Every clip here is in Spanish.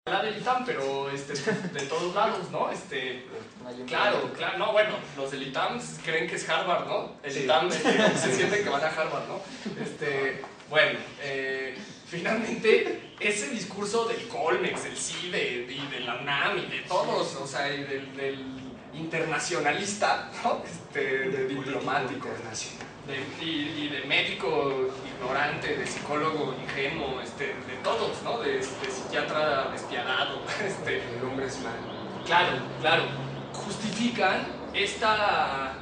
la del ITAM, pero de todos lados, ¿no? Claro, no, bueno, los del ITAM creen que es Harvard, ¿no? El ITAM se sienten que van a Harvard, ¿no? Bueno, finalmente, ese discurso del Colmex, del CIDE, y de la UNAM, y de todos, o sea, y del internacionalista, ¿no? De diplomático, y de médico ignorante, de psicólogo ingenuo, de todos, ¿no? De psiquiatra despiadado, El hombre es malo. Claro, justifican esta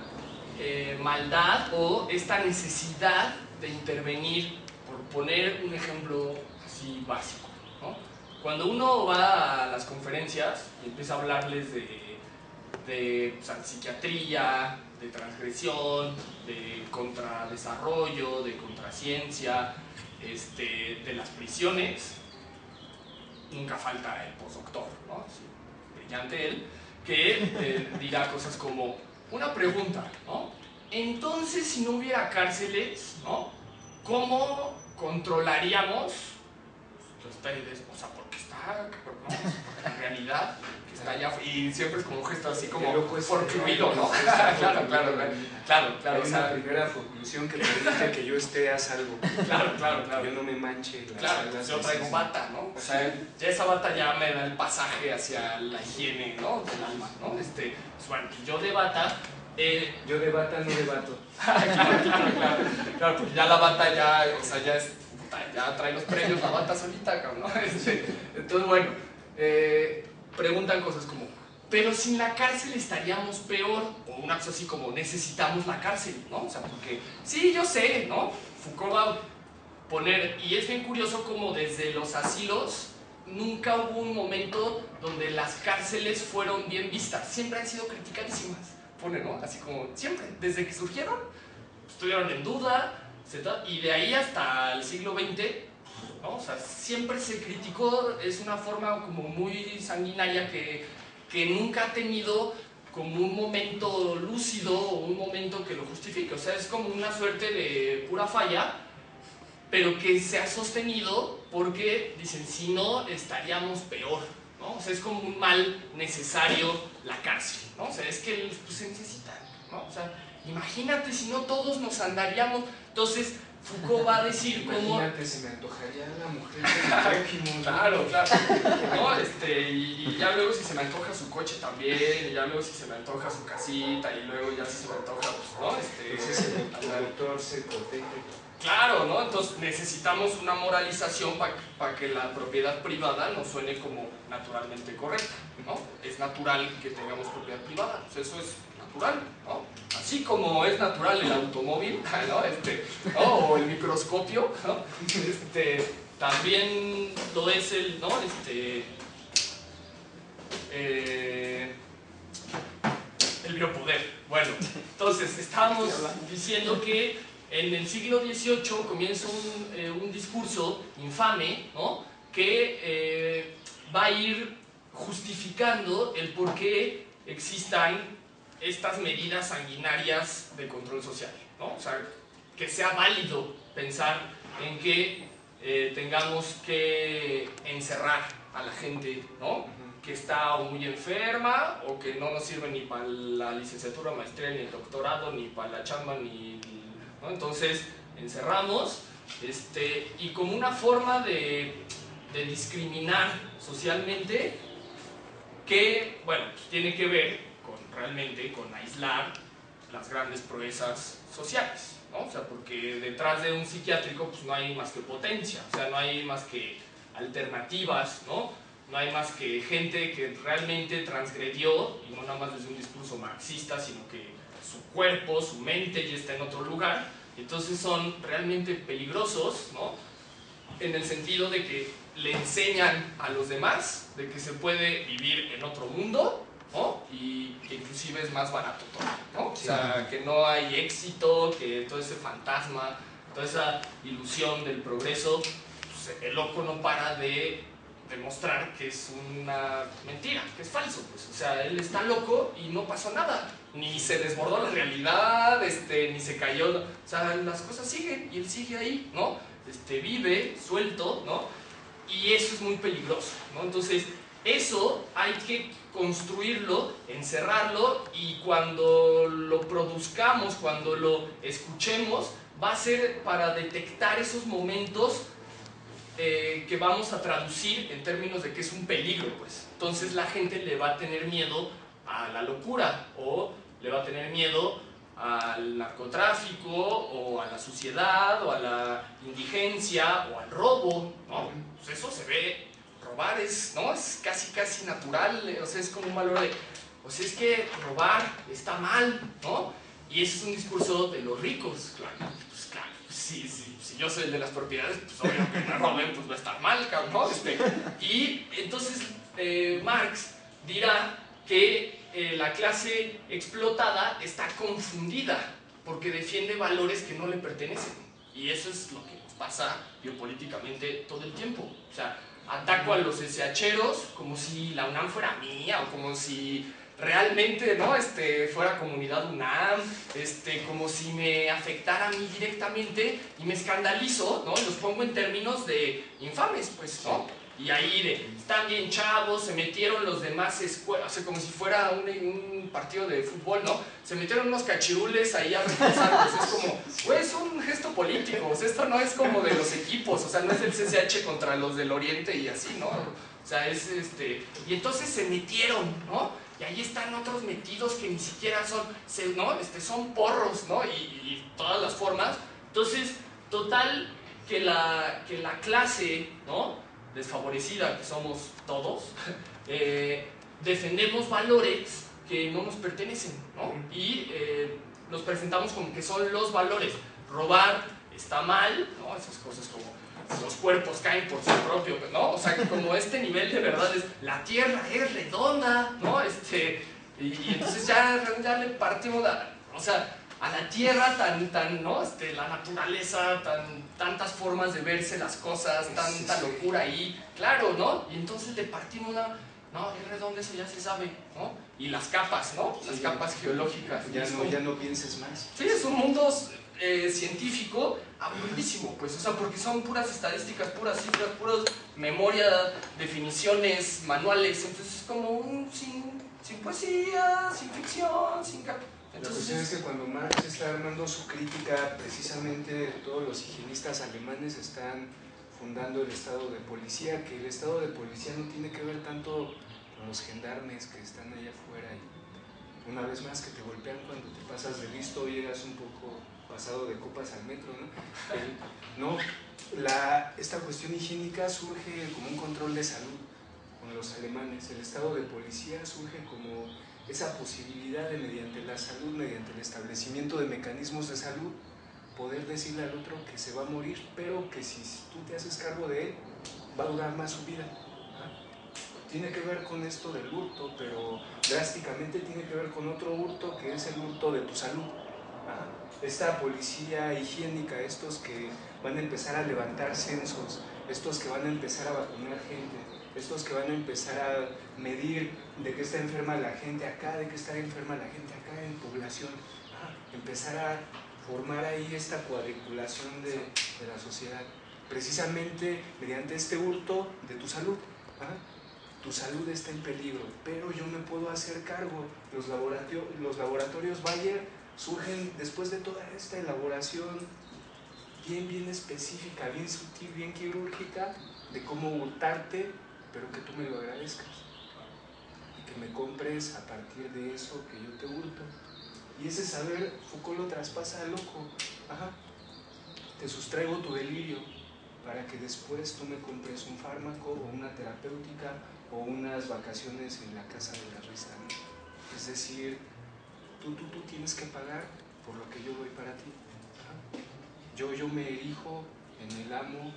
maldad o esta necesidad de intervenir, por poner un ejemplo así básico, ¿no? Cuando uno va a las conferencias y empieza a hablarles de psiquiatría, de transgresión, de contradesarrollo, de contraciencia, de las prisiones, nunca falta el postdoctor, ¿no? Sí, brillante él, que dirá cosas como, una pregunta, ¿no? Entonces, si no hubiera cárceles, ¿no? ¿Cómo controlaríamos ustedes? O sea, porque está, ¿no? En realidad, que está allá, y siempre es como un gesto así como forcluido, ¿no? Claro. Hay una primera conclusión que permite que yo esté a salvo. Claro. Que yo no me manche. Claro, yo traigo bata, ¿no? O sea, ya esa bata ya me da el pasaje hacia la higiene, ¿no? Del alma, ¿no? Bueno, yo de bata... yo de bata no debato. Claro, porque ya la bata ya, o sea, ya trae los premios la bata solita, ¿no? Entonces, bueno, preguntan cosas como, pero sin la cárcel estaríamos peor, o una cosa así como, necesitamos la cárcel, ¿no? O sea, porque, sí, yo sé, ¿no? Foucault va a poner, y es bien curioso como desde los asilos, nunca hubo un momento donde las cárceles fueron bien vistas, siempre han sido criticadísimas, pone, ¿no? Así como, siempre, desde que surgieron, estuvieron en duda, y de ahí hasta el siglo XX, ¿no? O sea, siempre se criticó, es una forma como muy sanguinaria que nunca ha tenido como un momento lúcido o un momento que lo justifique, o sea, es como una suerte de pura falla, pero que se ha sostenido porque dicen, si no, estaríamos peor, ¿no? O sea, es como un mal necesario la cárcel, ¿no? O sea, es que pues, se necesita, ¿no? O sea, imagínate si no todos nos andaríamos. Entonces Foucault va a decir como... Imagínate, se me antojaría la mujer del tréquimo. Claro. ¿No? Y ya luego si se me antoja su coche también, y ya luego si se me antoja su casita, y luego ya si se me antoja, pues, ¿no? Entonces el autor se protege. Claro, ¿no? Entonces necesitamos una moralización para que la propiedad privada no suene como naturalmente correcta, ¿no? Es natural que tengamos propiedad privada, pues eso es natural, ¿no? Así como es natural el automóvil, ¿no? O el microscopio, ¿no? También lo es el, ¿no? El biopoder. Bueno, entonces estábamos diciendo que en el siglo XVIII comienza un discurso infame, ¿no? Que va a ir justificando el por qué existan estas medidas sanguinarias de control social, ¿no? O sea, que sea válido pensar en que tengamos que encerrar a la gente, ¿no? Que está o muy enferma o que no nos sirve ni para la licenciatura, maestría, ni el doctorado, ni para la chamba, ¿no? Entonces, encerramos, y como una forma de discriminar socialmente que, bueno, pues tiene que ver realmente con aislar las grandes proezas sociales, ¿no? O sea, porque detrás de un psiquiátrico pues no hay más que potencia, o sea, no hay más que alternativas, ¿no? No hay más que gente que realmente transgredió, y no nada más desde un discurso marxista, sino que su cuerpo, su mente ya está en otro lugar, entonces son realmente peligrosos, ¿no? En el sentido de que le enseñan a los demás de que se puede vivir en otro mundo, ¿no? Y que inclusive es más barato todo, ¿no? O sea, que no hay éxito, que todo ese fantasma, toda esa ilusión del progreso, pues el loco no para de demostrar que es una mentira, que es falso, pues. O sea, él está loco y no pasó nada, ni se desbordó la realidad, ni se cayó, o sea, las cosas siguen y él sigue ahí, ¿no? Vive suelto, ¿no? y eso es muy peligroso, ¿no? Entonces, eso hay que construirlo, encerrarlo, y cuando lo produzcamos, cuando lo escuchemos, va a ser para detectar esos momentos que vamos a traducir en términos de que es un peligro, pues. Entonces la gente le va a tener miedo a la locura, o le va a tener miedo al narcotráfico, o a la suciedad, o a la indigencia, o al robo, ¿no? Pues eso se ve, robar es, ¿no? Es casi natural, o sea, es como un valor de, o sea, es que robar está mal, ¿no? Y ese es un discurso de los ricos, claro, pues claro, si yo soy el de las propiedades, pues obvio que me roben, pues va a estar mal, cabrón, ¿no? Y entonces Marx dirá que la clase explotada está confundida porque defiende valores que no le pertenecen, y eso es lo que nos pasa biopolíticamente todo el tiempo. O sea, ataco a los SHeros como si la UNAM fuera mía, o como si realmente, ¿no? Fuera comunidad UNAM, como si me afectara a mí directamente, y me escandalizo, ¿no? Los pongo en términos de infames, pues, ¿no? Y ahí están bien chavos, se metieron los demás escuelas, o sea, como si fuera un partido de fútbol, ¿no? Se metieron unos cachirules ahí a reforzarlos. Es como, güey, es un gesto político, o sea, esto no es como de los equipos, o sea, no es el CCH contra los del Oriente y así, ¿no? O sea, es y entonces se metieron, ¿no? Y ahí están otros metidos que ni siquiera son, ¿no? Son porros, ¿no? Y todas las formas. Entonces, total, que la clase, ¿no? Desfavorecida que somos todos, defendemos valores que no nos pertenecen, ¿no? Y nos presentamos como que son los valores. Robar está mal, ¿no? Esas cosas como los cuerpos caen por su propio, ¿no? O sea, como este nivel de verdad es, la tierra es redonda, ¿no? Y entonces ya le partimos, o sea, a la tierra ¿no? La naturaleza, tantas formas de verse las cosas, tanta locura ahí, claro, ¿no? Y entonces le partimos no, es redondo, eso ya se sabe, ¿no? Y las capas, ¿no? Las capas geológicas. Ya no pienses más. Sí, es un mundo científico aburridísimo, pues, o sea, porque son puras estadísticas, puras cifras, puras memoria, definiciones, manuales, entonces es como sin poesía, sin ficción, sin capas. La cuestión es que cuando Marx está armando su crítica, precisamente todos los higienistas alemanes están fundando el estado de policía, que el estado de policía no tiene que ver tanto con los gendarmes que están allá afuera y una vez más que te golpean cuando te pasas de listo, llegas un poco pasado de copas al metro, ¿no? Esta cuestión higiénica surge como un control de salud con los alemanes. El estado de policía surge como esa posibilidad de, mediante la salud, mediante el establecimiento de mecanismos de salud, poder decirle al otro que se va a morir, pero que si tú te haces cargo de él, va a durar más su vida. Tiene que ver con esto del hurto, pero drásticamente tiene que ver con otro hurto, que es el hurto de tu salud. Esta policía higiénica, estos que van a empezar a levantar censos, estos que van a empezar a vacunar gente, estos que van a empezar a medir de qué está enferma la gente acá, de qué está enferma la gente acá en población, empezar a formar ahí esta cuadriculación de la sociedad, precisamente mediante este hurto de tu salud. Tu salud está en peligro, pero yo me puedo hacer cargo. Los laboratorios Bayer surgen después de toda esta elaboración bien específica, bien sutil, bien quirúrgica, de cómo hurtarte, pero que tú me lo agradezcas y que me compres a partir de eso que yo te hurto. Y ese saber Foucault lo traspasa al loco. Te sustraigo tu delirio para que después tú me compres un fármaco o una terapéutica o unas vacaciones en la casa de la risa, ¿no? Es decir, tú tienes que pagar por lo que yo doy para ti. Yo me erijo en el amo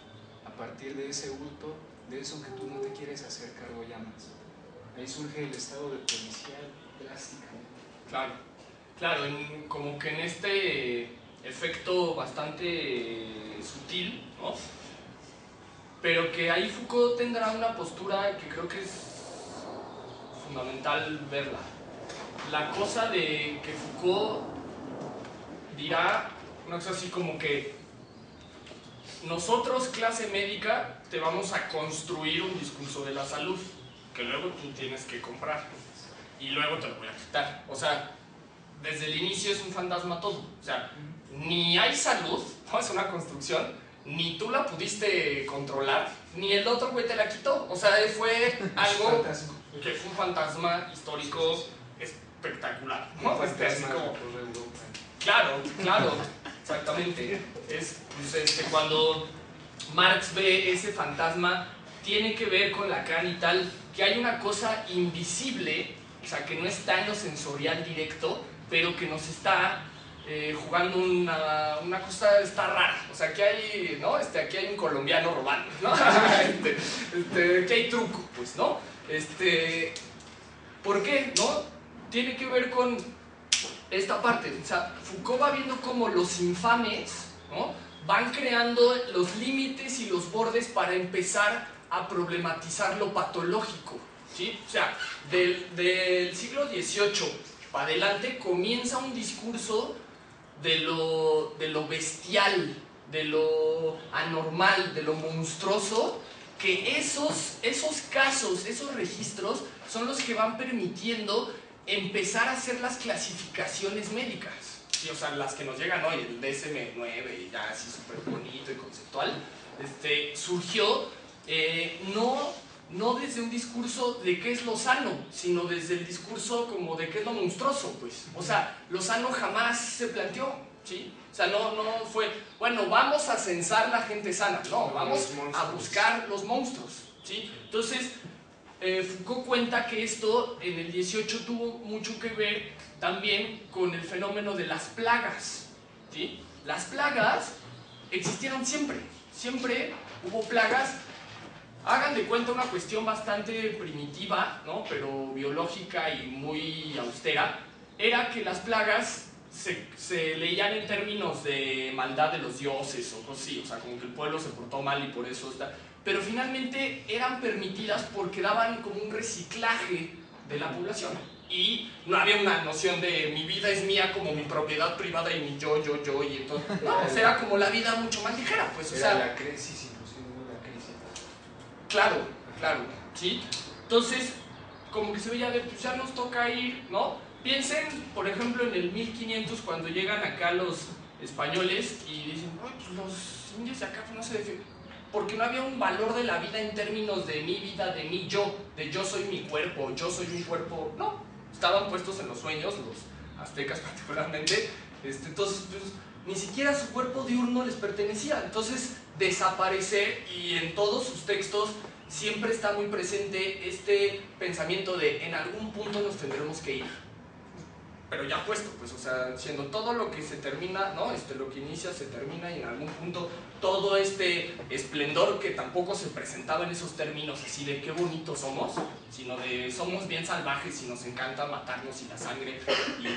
a partir de ese hurto, de eso que tú no te quieres hacer cargo ya más. Ahí surge el estado de policía drástica. Claro, como que en este efecto bastante sutil, ¿no? Pero que ahí Foucault tendrá una postura que creo que es fundamental verla. La cosa de que Foucault dirá una cosa así como que nosotros, clase médica, te vamos a construir un discurso de la salud, que luego tú tienes que comprar, y luego te lo voy a quitar. O sea, desde el inicio es un fantasma todo. O sea, ni hay salud, no es una construcción, ni tú la pudiste controlar, ni el otro güey te la quitó. O sea, fue algo que fue un fantasma histórico espectacular, ¿no? Un fantasma Así como, por Europa. claro, claro, exactamente. Es pues, cuando Marx ve ese fantasma, tiene que ver con Lacan y tal, que hay una cosa invisible, o sea, que no está en lo sensorial directo, pero que nos está jugando una cosa, está rara. O sea, aquí hay, ¿no? Aquí hay un colombiano robando, ¿no? Aquí hay truco, pues, ¿no? ¿Por qué? ¿No? Tiene que ver con esta parte. O sea, Foucault va viendo cómo los infames, ¿no?, van creando los límites y los bordes para empezar a problematizar lo patológico, ¿sí? O sea, del siglo XVIII para adelante comienza un discurso de lo bestial, de lo anormal, de lo monstruoso, que esos casos, esos registros son los que van permitiendo empezar a hacer las clasificaciones médicas. Sí, o sea, las que nos llegan hoy, el DSM-9, y ya así súper bonito y conceptual, surgió no desde un discurso de qué es lo sano, sino desde el discurso como de qué es lo monstruoso, pues. O sea, lo sano jamás se planteó, ¿sí? O sea, no fue, bueno, vamos a censar la gente sana, no, vamos a buscar los monstruos, ¿sí? Entonces, Foucault cuenta que esto en el 18 tuvo mucho que ver también con el fenómeno de las plagas, ¿sí? Las plagas existieron siempre, siempre hubo plagas. Hagan de cuenta una cuestión bastante primitiva, ¿no?, pero biológica y muy austera, era que las plagas se leían en términos de maldad de los dioses o cosas así, o sea, como que el pueblo se portó mal y por eso está... Pero finalmente eran permitidas porque daban como un reciclaje de la población. Y no había una noción de mi vida es mía como mi propiedad privada y mi yo, y entonces... No, o sea, era como la vida mucho más ligera, pues, o sea... Era la crisis, inclusive, la crisis. Claro, claro, ¿sí? Entonces, como que se veía de, pues ya nos toca ir, ¿no? Piensen, por ejemplo, en el 1500, cuando llegan acá los españoles y dicen, ay, pues los indios de acá pues, no se defienden. Porque no había un valor de la vida en términos de mi vida, de mi yo, de yo soy mi cuerpo, yo soy un cuerpo. No, estaban puestos en los sueños, los aztecas particularmente. Entonces, pues, ni siquiera su cuerpo diurno les pertenecía. Entonces, desaparecer, y en todos sus textos siempre está muy presente este pensamiento de en algún punto nos tendremos que ir. Pero ya puesto, pues, o sea, siendo todo lo que se termina, ¿no? Lo que inicia se termina y en algún punto todo este esplendor que tampoco se presentaba en esos términos así de qué bonitos somos, sino de somos bien salvajes y nos encanta matarnos y la sangre,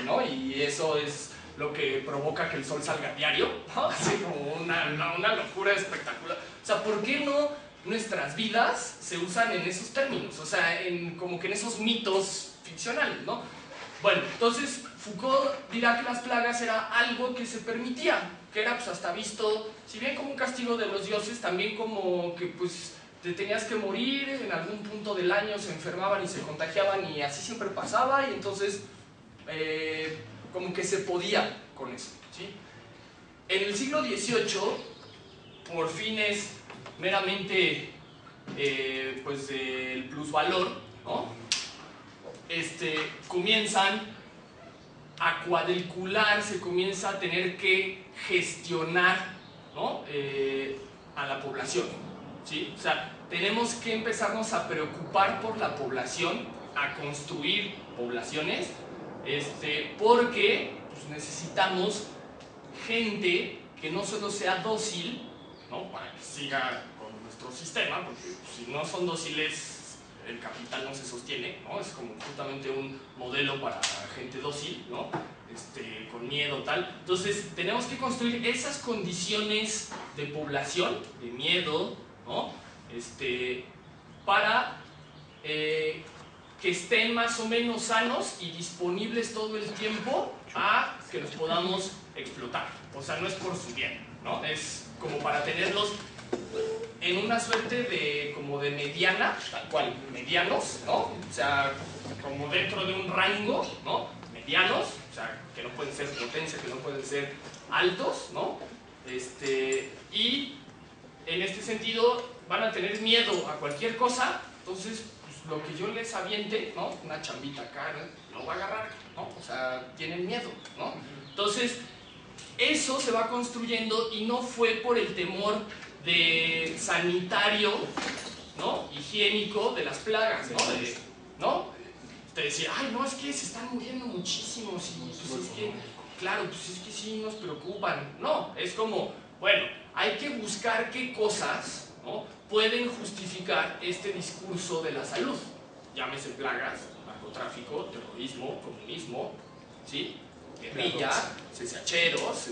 ¿no? Y eso es lo que provoca que el sol salga a diario, ¿no? Así como una locura espectacular. O sea, ¿por qué no nuestras vidas se usan en esos términos? O sea, como que en esos mitos ficcionales, ¿no? Bueno, entonces Foucault dirá que las plagas era algo que se permitía, que era pues hasta visto, si bien como un castigo de los dioses, también como que pues te tenías que morir, en algún punto del año se enfermaban y se contagiaban y así siempre pasaba, y entonces como que se podía con eso, ¿sí? En el siglo XVIII, por fines meramente pues del plusvalor, ¿no?, comienzan a cuadricular, se comienza a tener que gestionar, ¿no?, a la población, ¿sí? O sea, tenemos que empezarnos a preocupar por la población, a construir poblaciones, porque pues, necesitamos gente que no solo sea dócil, ¿no?, para que siga con nuestro sistema, porque si no son dóciles el capital no se sostiene, ¿no? Es como justamente un modelo para gente dócil, ¿no? Con miedo, tal. Entonces, tenemos que construir esas condiciones de población, de miedo, ¿no?, para que estén más o menos sanos y disponibles todo el tiempo a que los podamos explotar. O sea, no es por su bien, ¿no? Es como para tenerlos en una suerte de como de mediana, tal cual, medianos, ¿no? O sea, como dentro de un rango, ¿no? Medianos, o sea, que no pueden ser potencia, que no pueden ser altos, ¿no? Y en este sentido van a tener miedo a cualquier cosa, entonces pues, lo que yo les aviente, ¿no? Una chambita acá, no va a agarrar, ¿no? O sea, tienen miedo, ¿no? Entonces, eso se va construyendo y no fue por el temor de sanitario, ¿no? Higiénico de las plagas, ¿no? ¿no? Te decía, ay, no, es que se están muriendo muchísimos y pues es que, claro, pues es que sí nos preocupan. No, es como, bueno, hay que buscar qué cosas, ¿no? Pueden justificar este discurso de la salud. Llámese plagas, narcotráfico, terrorismo, comunismo, ¿sí? Guerrilla, CCHeros,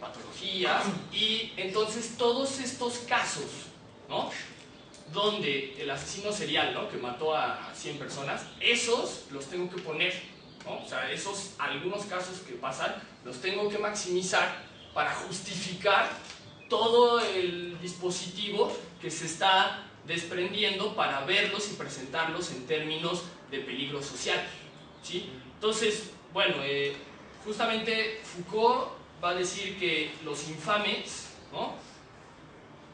patologías, y entonces todos estos casos, ¿no? Donde el asesino serial, ¿no? Que mató a 100 personas, esos los tengo que poner, ¿no? O sea, esos algunos casos que pasan, los tengo que maximizar para justificar todo el dispositivo que se está desprendiendo para verlos y presentarlos en términos de peligro social, ¿sí? Entonces, bueno, justamente Foucault va a decir que los infames, ¿no?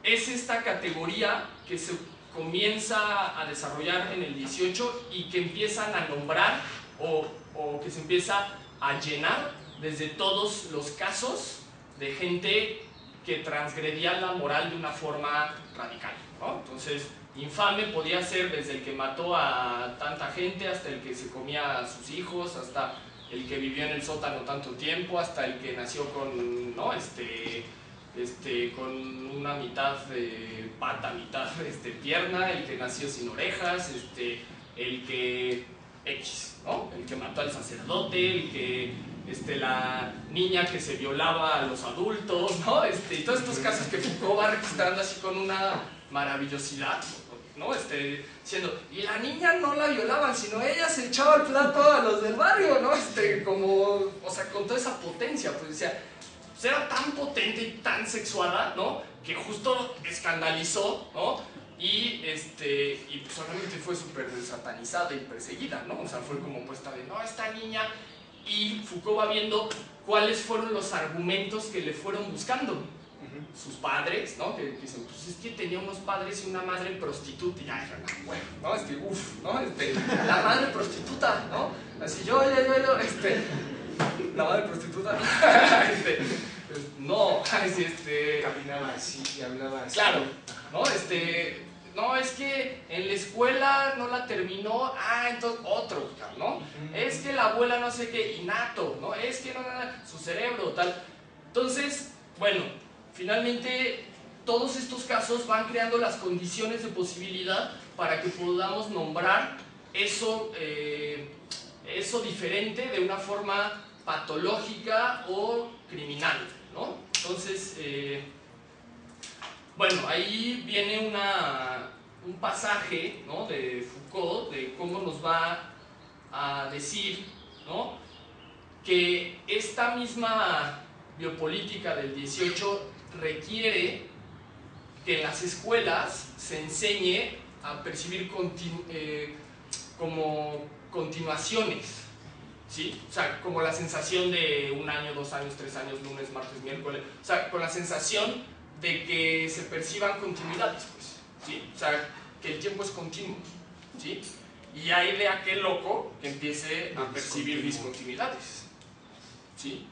Es esta categoría que se comienza a desarrollar en el 18 y que empiezan a nombrar o que se empieza a llenar desde todos los casos de gente que transgredía la moral de una forma radical, ¿no? Entonces, infame podía ser desde el que mató a tanta gente hasta el que se comía a sus hijos, hasta el que vivió en el sótano tanto tiempo, hasta el que nació con, ¿no? Con una mitad de pata, mitad pierna, el que nació sin orejas, el que X, ¿no? El que mató al sacerdote, el que la niña que se violaba a los adultos, ¿no? Y todos estos casos que Foucault va registrando así con una maravillosidad, ¿no? Diciendo, y la niña no la violaban, sino ella se echaba el plato a los del barrio, ¿no? Como, o sea, con toda esa potencia, pues decía, pues era tan potente y tan sexuada, ¿no? Que justo escandalizó, ¿no? Y pues obviamente fue súper satanizada y perseguida, ¿no? O sea, fue como puesta de, no, esta niña, y Foucault va viendo cuáles fueron los argumentos que le fueron buscando. Sus padres, ¿no? Que dicen, pues es que tenía unos padres y una madre prostituta, y ya, bueno, ¿no? ¿no? La madre prostituta, ¿no? Así yo, la madre prostituta, no, caminaba así y hablaba así. Claro, ¿no? No, es que en la escuela no la terminó, entonces otro, ¿no? Es que la abuela no sé qué, innato, ¿no? Es que no, su cerebro, tal. Entonces, bueno, finalmente todos estos casos van creando las condiciones de posibilidad para que podamos nombrar eso diferente de una forma patológica o criminal, ¿no? Entonces, bueno, ahí viene un pasaje, ¿no? De Foucault, de cómo nos va a decir, ¿no? Que esta misma biopolítica del 18 requiere que en las escuelas se enseñe a percibir como continuaciones, ¿sí? O sea, como la sensación de 1 año, 2 años, 3 años, lunes, martes, miércoles, o sea, con la sensación de que se perciban continuidades, pues, ¿sí? O sea, que el tiempo es continuo, ¿sí? Y hay de aquel loco que empiece a percibir discontinuidades, ¿sí?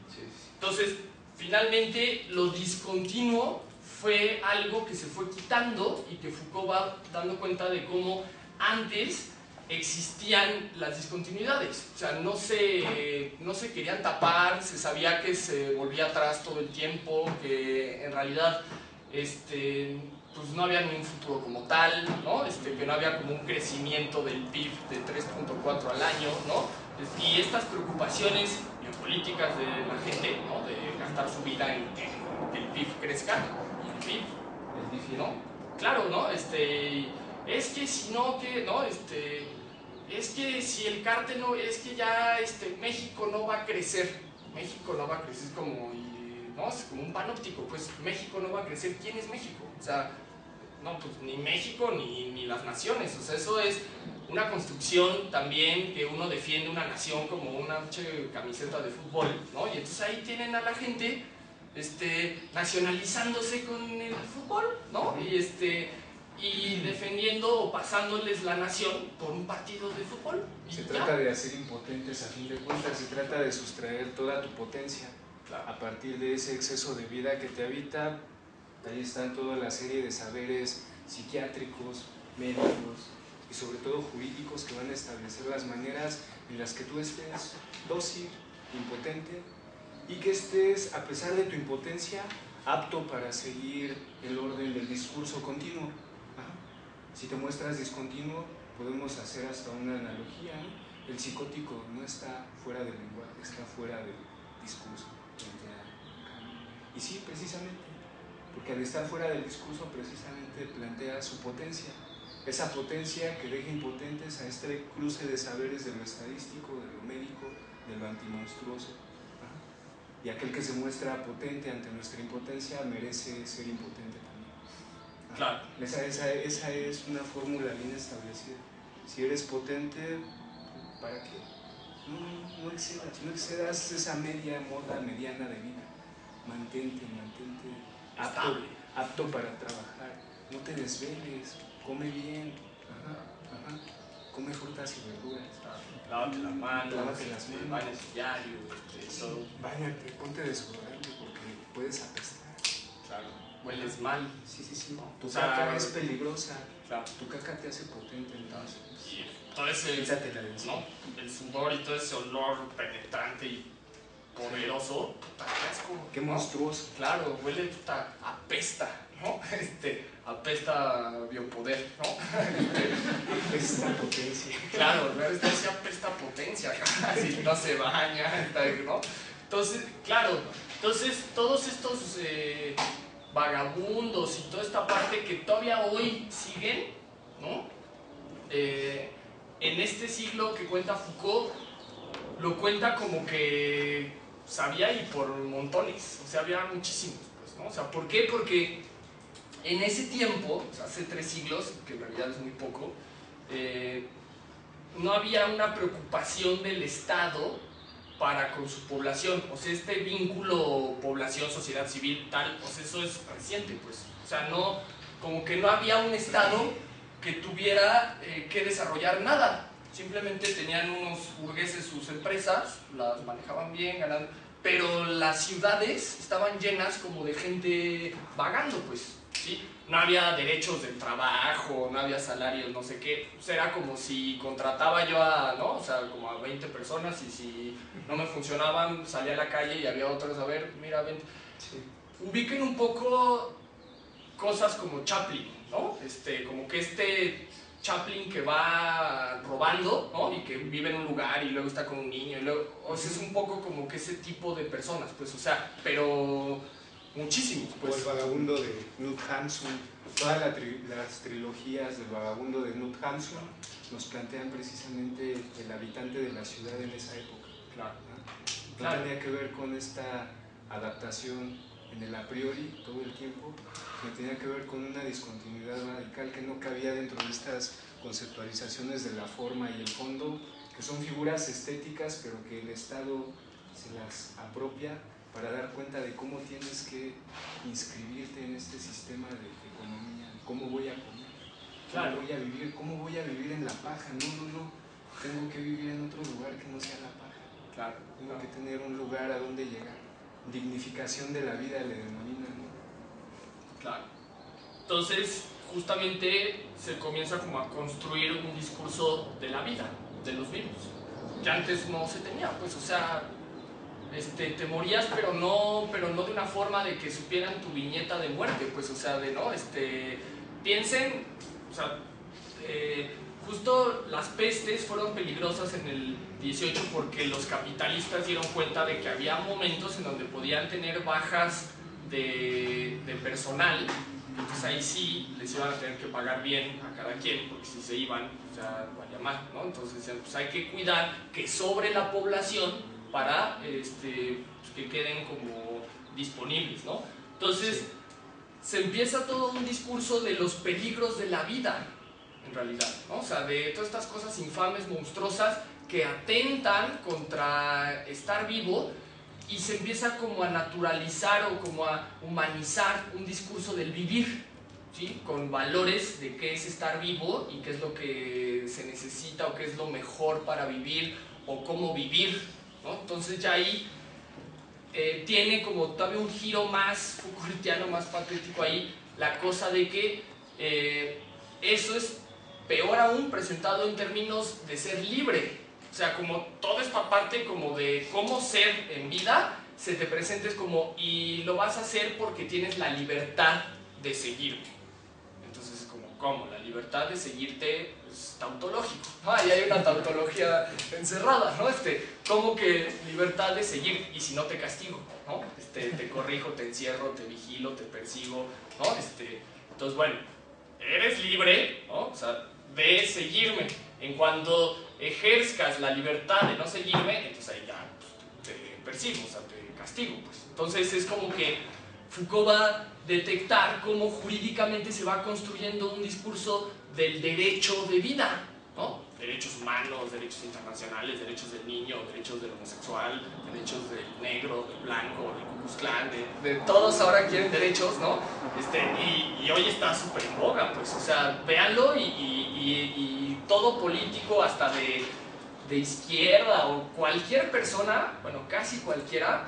Entonces, finalmente, lo discontinuo fue algo que se fue quitando y que Foucault va dando cuenta de cómo antes existían las discontinuidades, o sea, no se querían tapar, se sabía que se volvía atrás todo el tiempo, que en realidad pues no había ni un futuro como tal, ¿no? Que no había como un crecimiento del PIB de 3.4 al año, ¿no? Y estas preocupaciones biopolíticas de la gente, ¿no? De gastar su vida en que el PIB crezca, y el PIB, ¿no? Claro, ¿no? Es que si no, que, ¿no? Es que si el cártel no, es que ya México no va a crecer, es como, ¿no? Es como un panóptico, pues México no va a crecer. ¿Quién es México? O sea, no, pues ni México ni las naciones. O sea, eso es una construcción también que uno defiende una nación como una camiseta de fútbol, ¿no? Y entonces ahí tienen a la gente nacionalizándose con el fútbol, ¿no? Y defendiendo o pasándoles la nación por un partido de fútbol. Se trata de hacer impotentes a fin de cuentas, se trata de sustraer toda tu potencia. Claro. A partir de ese exceso de vida que te habita, ahí están toda la serie de saberes psiquiátricos, médicos y sobre todo jurídicos que van a establecer las maneras en las que tú estés dócil, impotente y que estés, a pesar de tu impotencia, apto para seguir el orden del discurso continuo. Si te muestras discontinuo, podemos hacer hasta una analogía, ¿no? El psicótico no está fuera del lenguaje, está fuera del discurso. Y sí, precisamente, porque al estar fuera del discurso, precisamente plantea su potencia. Esa potencia que deja impotentes a este cruce de saberes de lo estadístico, de lo médico, de lo antimonstruoso. Y aquel que se muestra potente ante nuestra impotencia merece ser impotente también. Claro. Esa es una fórmula bien establecida. Si eres potente, ¿para qué? No excedas esa media moda mediana de vida. Mantente apto para trabajar. No te desveles, come bien, come frutas y verduras. Lávate las manos, bañate diario, todo. Báñate, ponte desodorante porque puedes apestar. Claro. Hueles mal. Sí. Tu caca es peligrosa. Claro. Tu caca te hace potente, entonces. Y todo ese, ¿no? El sudor y todo ese olor penetrante y poderoso. ¡Qué asco! ¡Qué monstruoso! Claro, huele, apesta, ¿no? Apesta biopoder, ¿no? Apesta potencia. Claro, sí apesta potencia, si no se baña, ¿no? Entonces, claro, todos estos vagabundos y toda esta parte que todavía hoy siguen, ¿no? En este siglo que cuenta Foucault, lo cuenta como que sabía y por montones, o sea, había muchísimos, pues, ¿no? O sea, ¿por qué? Porque en ese tiempo, o sea, hace 3 siglos, que en realidad es muy poco, no había una preocupación del Estado para con su población, o sea, este vínculo población, sociedad civil, tal, pues eso es reciente, pues, o sea, no, como que no había un Estado que tuviera que desarrollar nada, simplemente tenían unos burgueses sus empresas, las manejaban bien, ganando, pero las ciudades estaban llenas como de gente vagando, pues, ¿sí? No había derechos del trabajo, no había salarios, no sé qué. O sea, era como si contrataba yo ¿no? O sea, como a 20 personas y si no me funcionaban, salía a la calle y había otros, a ver, mira, 20. Sí. Ubiquen un poco cosas como Chaplin, ¿no? Como que Chaplin que va robando, ¿no? Y que vive en un lugar y luego está con un niño, y luego, o sea, es un poco como que ese tipo de personas, pues, o sea, pero muchísimos, pues. O el vagabundo de Knut Hamsun, todas las trilogías del vagabundo de Knut Hamsun nos plantean precisamente el habitante de la ciudad en esa época. Claro. No tenía que ver con esta adaptación en el a priori todo el tiempo, sino tenía que ver con una discontinuidad radical que no cabía dentro de estas conceptualizaciones de la forma y el fondo, que son figuras estéticas, pero que el Estado se las apropia para dar cuenta de cómo tienes que inscribirte en este sistema de economía, cómo voy a comer, cómo voy a vivir, cómo voy a vivir en la paja, no, tengo que vivir en otro lugar que no sea la paja, tengo que tener un lugar a donde llegar, dignificación de la vida le denominan, ¿no? Claro. Entonces, justamente se comienza como a construir un discurso de la vida, de los vivos, que antes no se tenía, pues, o sea, te morías, pero no de una forma de que supieran tu viñeta de muerte, pues, o sea, ¿no? Piensen, o sea, justo las pestes fueron peligrosas en el 18 porque los capitalistas dieron cuenta de que había momentos en donde podían tener bajas de personal, entonces ahí sí les iban a tener que pagar bien a cada quien, porque si se iban, o sea, valía mal, ¿no? Entonces decían, pues hay que cuidar que sobre la población para que queden como disponibles, ¿no? Entonces, se empieza todo un discurso de los peligros de la vida, en realidad, ¿no? O sea, de todas estas cosas infames, monstruosas, que atentan contra estar vivo, y se empieza como a naturalizar o como a humanizar un discurso del vivir, ¿sí? Con valores de qué es estar vivo y qué es lo que se necesita o qué es lo mejor para vivir o cómo vivir, ¿no? Entonces ya ahí tiene como todavía un giro más Foucaultiano, más patético ahí, la cosa de que eso es peor aún presentado en términos de ser libre. O sea, como toda esta parte como de cómo ser en vida, se te presentes como, y lo vas a hacer porque tienes la libertad de seguirme. Entonces es como, ¿cómo? La libertad de seguirte es tautológico, ¿no? Ahí hay una tautología encerrada, ¿no? ¿Cómo que libertad de seguir? Y si no te castigo, ¿no? Te corrijo, te encierro, te vigilo, te persigo, ¿no? Entonces, bueno, eres libre, ¿no? O sea, de seguirme. En cuanto ejerzcas la libertad de no seguirme, entonces ahí ya pues, te persigo, o sea, te castigo, pues. Entonces es como que Foucault va a detectar cómo jurídicamente se va construyendo un discurso del derecho de vida, ¿no? Derechos humanos, derechos internacionales, derechos del niño, derechos del homosexual, derechos del negro, del blanco, del Ku Klux Klan, de todos ahora quieren derechos, ¿no? Y hoy está súper en boga, pues, o sea, véanlo y todo político, hasta de izquierda o cualquier persona, bueno, casi cualquiera,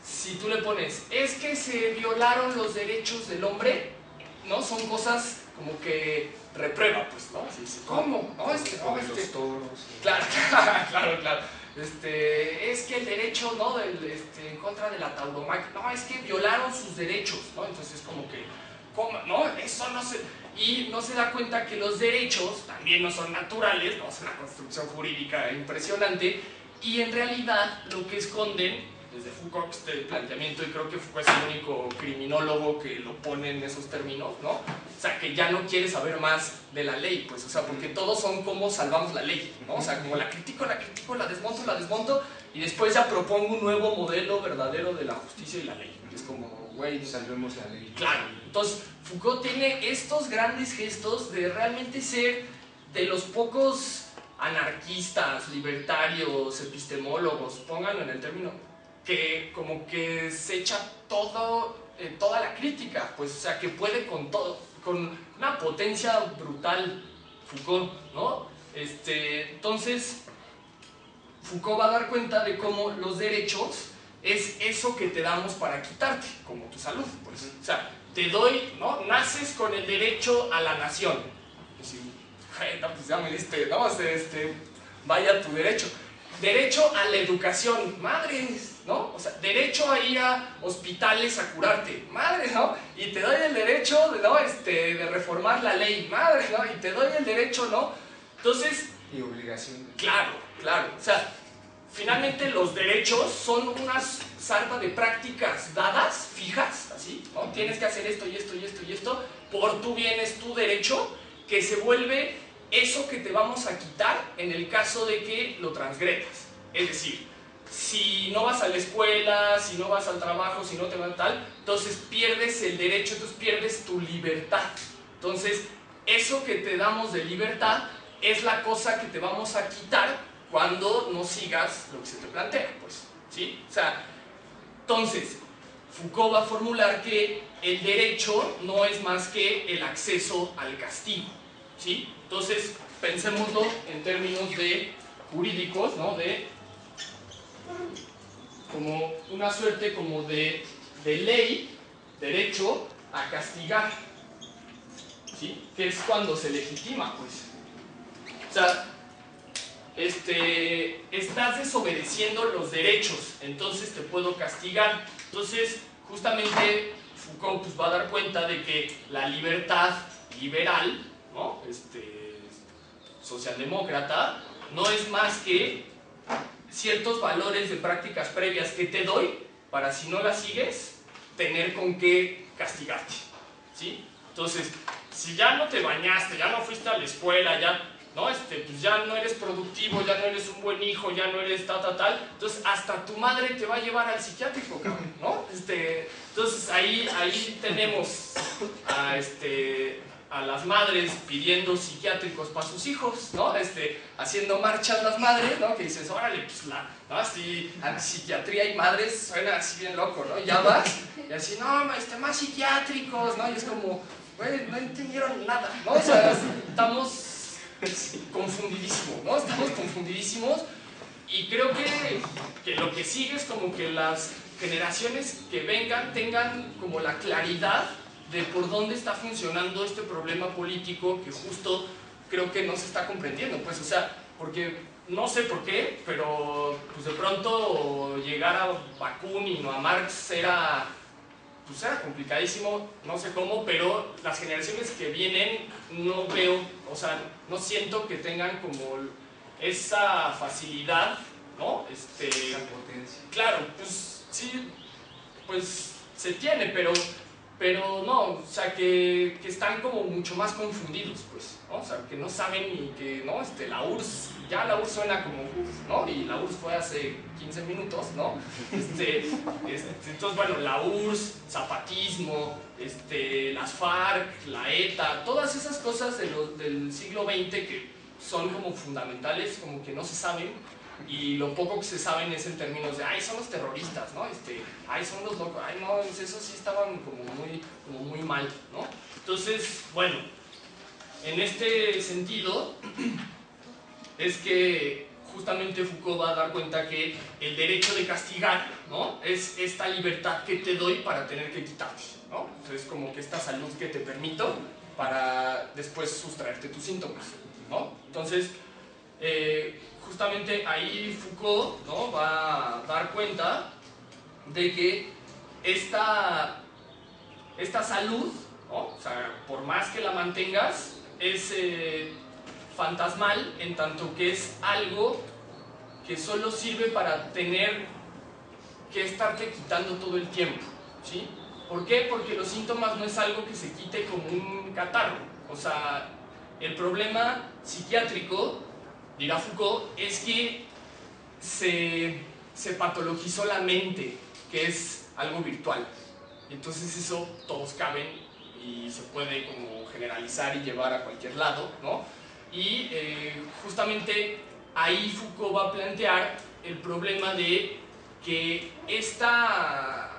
si tú le pones, es que se violaron los derechos del hombre, ¿no? Son cosas como que reprueba, pues, ¿no? ¿Cómo? No, los toros. Claro, claro. Es que el derecho, ¿no? En contra de la tauromaquia, no, es que violaron sus derechos, ¿no? Entonces como que, ¿cómo? No, eso no se... Y no se da cuenta que los derechos también no son naturales, no es una construcción jurídica impresionante, y en realidad lo que esconden, desde Foucault este planteamiento, y creo que Foucault es el único criminólogo que lo pone en esos términos, ¿no? O sea, que ya no quiere saber más de la ley, pues, o sea, porque todos son cómo salvamos la ley, ¿no? O sea, como la critico, la desmonto, y después ya propongo un nuevo modelo verdadero de la justicia y la ley. Es como, güey, salvemos la ley. Claro, entonces Foucault tiene estos grandes gestos de realmente ser de los pocos anarquistas, libertarios, epistemólogos, pónganlo en el término, que como que se echa toda la crítica, pues, o sea, que puede con todo, con una potencia brutal Foucault, ¿no? Entonces, Foucault va a dar cuenta de cómo los derechos es eso que te damos para quitarte, como tu salud, pues. O sea, te doy, ¿no? Naces con el derecho a la nación. Así, no, pues ya me diste, ¿no? Vaya tu derecho. Derecho a la educación, madres, ¿no? O sea, derecho a ir a hospitales a curarte, madres, ¿no? Y te doy el derecho, ¿no? De reformar la ley, madre, ¿no? Y te doy el derecho, ¿no? Entonces... Y obligación. Claro. O sea, finalmente los derechos son una sarta de prácticas dadas, fijas, así, ¿no? Tienes que hacer esto y esto y esto y esto, por tu bien es tu derecho, que se vuelve eso que te vamos a quitar en el caso de que lo transgredas. Es decir, si no vas a la escuela, si no vas al trabajo, si no te va tal, entonces pierdes el derecho, entonces pierdes tu libertad. Entonces, eso que te damos de libertad es la cosa que te vamos a quitar cuando no sigas lo que se te plantea, pues, ¿sí? O sea, entonces, Foucault va a formular que el derecho no es más que el acceso al castigo, ¿sí? Entonces, pensémoslo en términos de jurídicos, ¿no? De como una suerte como de ley, derecho a castigar, ¿sí? Que es cuando se legitima, pues. O sea, estás desobedeciendo los derechos, entonces te puedo castigar. Entonces, justamente Foucault pues, va a dar cuenta de que la libertad liberal, ¿no? Socialdemócrata, no es más que ciertos valores de prácticas previas que te doy para, si no las sigues, tener con qué castigarte, ¿sí? Entonces, si ya no te bañaste, ya no fuiste a la escuela, ya ¿no? Pues ya no eres productivo, ya no eres un buen hijo, ya no eres tal, entonces hasta tu madre te va a llevar al psiquiátrico, cabrón, ¿no? Entonces ahí tenemos a las madres pidiendo psiquiátricos para sus hijos, ¿no? Haciendo marchas las madres, ¿no? Que dices, órale, pues ¿no? Así, psiquiatría y madres suena así bien loco, ¿no? Ya vas, y así, no, más psiquiátricos, ¿no? Y es como, güey, no entendieron nada, ¿no? O sea, estamos confundidísimos, ¿no? Estamos confundidísimos y creo que lo que sigue es como que las generaciones que vengan tengan como la claridad de por dónde está funcionando este problema político que justo creo que no se está comprendiendo, pues, o sea, porque no sé por qué, pero pues de pronto llegar a Bakunin o a Marx era complicadísimo, no sé cómo, pero las generaciones que vienen no veo, o sea, no siento que tengan como esa facilidad, ¿no? Esa potencia. Claro, pues sí, pues se tiene, pero no, o sea, que están como mucho más confundidos, pues, ¿no? O sea, que no saben ni que, ¿no? La URSS, ya la URSS suena como, ¿no? Y la URSS fue hace 15 minutos, ¿no? Entonces, bueno, la URSS, zapatismo, las FARC, la ETA, todas esas cosas del siglo XX que son como fundamentales, como que no se saben, y lo poco que se saben es en términos de, ay, son los terroristas, ¿no? Ay, son los locos, ay, no, esos sí estaban como muy mal, ¿no? Entonces, bueno, en este sentido, es que justamente Foucault va a dar cuenta que el derecho de castigar, ¿no? Es esta libertad que te doy para tener que quitarte, ¿no? Entonces, como que esta salud que te permito para después sustraerte tus síntomas, ¿no? Entonces, justamente ahí Foucault, ¿no? Va a dar cuenta de que esta salud, ¿no? O sea, por más que la mantengas, es fantasmal en tanto que es algo que solo sirve para tener que estarte quitando todo el tiempo, ¿sí? ¿Por qué? Porque los síntomas no es algo que se quite como un catarro. O sea, el problema psiquiátrico, dirá Foucault, es que se patologizó la mente, que es algo virtual. Entonces eso todos caben y se puede como generalizar y llevar a cualquier lado, ¿no? Y justamente ahí Foucault va a plantear el problema de que esta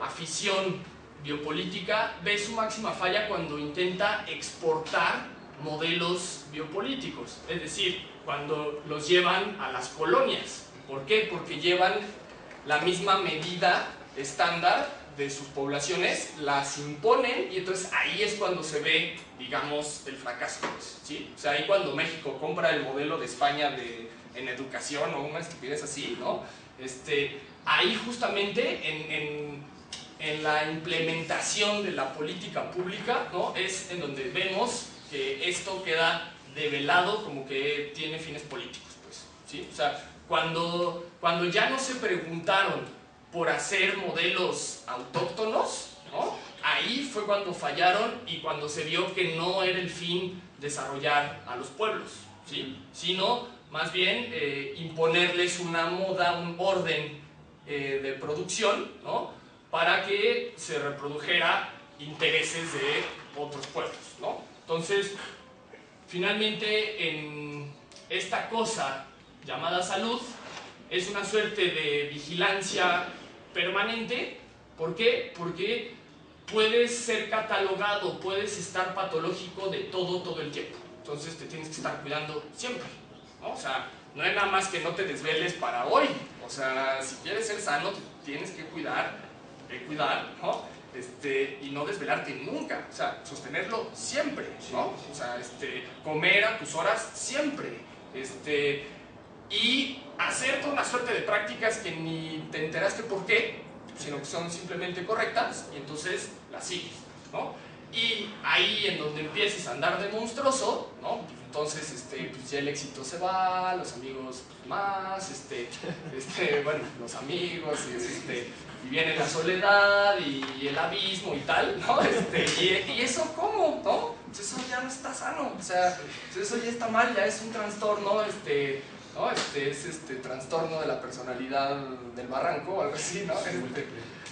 afición biopolítica ve su máxima falla cuando intenta exportar modelos biopolíticos, es decir, cuando los llevan a las colonias. ¿Por qué? Porque llevan la misma medida estándar de sus poblaciones, las imponen y entonces ahí es cuando se ve, digamos, el fracaso, ¿sí? O sea, ahí cuando México compra el modelo de España en educación o una estupidez así, ¿no? Ahí justamente en la implementación de la política pública, ¿no? Es en donde vemos que esto queda develado como que tiene fines políticos, pues, ¿sí? O sea, cuando ya no se preguntaron por hacer modelos autóctonos, ¿no? Ahí fue cuando fallaron y cuando se vio que no era el fin desarrollar a los pueblos, ¿sí? Sino más bien imponerles una moda, un orden de producción, ¿no? Para que se reprodujera intereses de otros pueblos, ¿no? Entonces, finalmente, en esta cosa llamada salud, es una suerte de vigilancia permanente. ¿Por qué? Porque puedes ser catalogado, puedes estar patológico de todo el tiempo. Entonces te tienes que estar cuidando siempre, ¿no? O sea, no es nada más que no te desveles para hoy. O sea, si quieres ser sano, tienes que cuidar, ¿no? Y no desvelarte nunca. O sea, sostenerlo siempre, ¿no? O sea, comer a tus horas siempre. Y hacer toda una suerte de prácticas que ni te enteraste por qué, sino que son simplemente correctas, y entonces las sigues, ¿no? Y ahí en donde empieces a andar de monstruoso, ¿no? Pues entonces pues ya el éxito se va, los amigos pues más, bueno, los amigos, y viene la soledad y el abismo y tal, ¿no? Y eso ¿cómo? ¿No? Pues eso ya no está sano, o sea, eso ya está mal, ya es un trastorno, ¿no? Es trastorno de la personalidad del barranco o algo así, ¿no?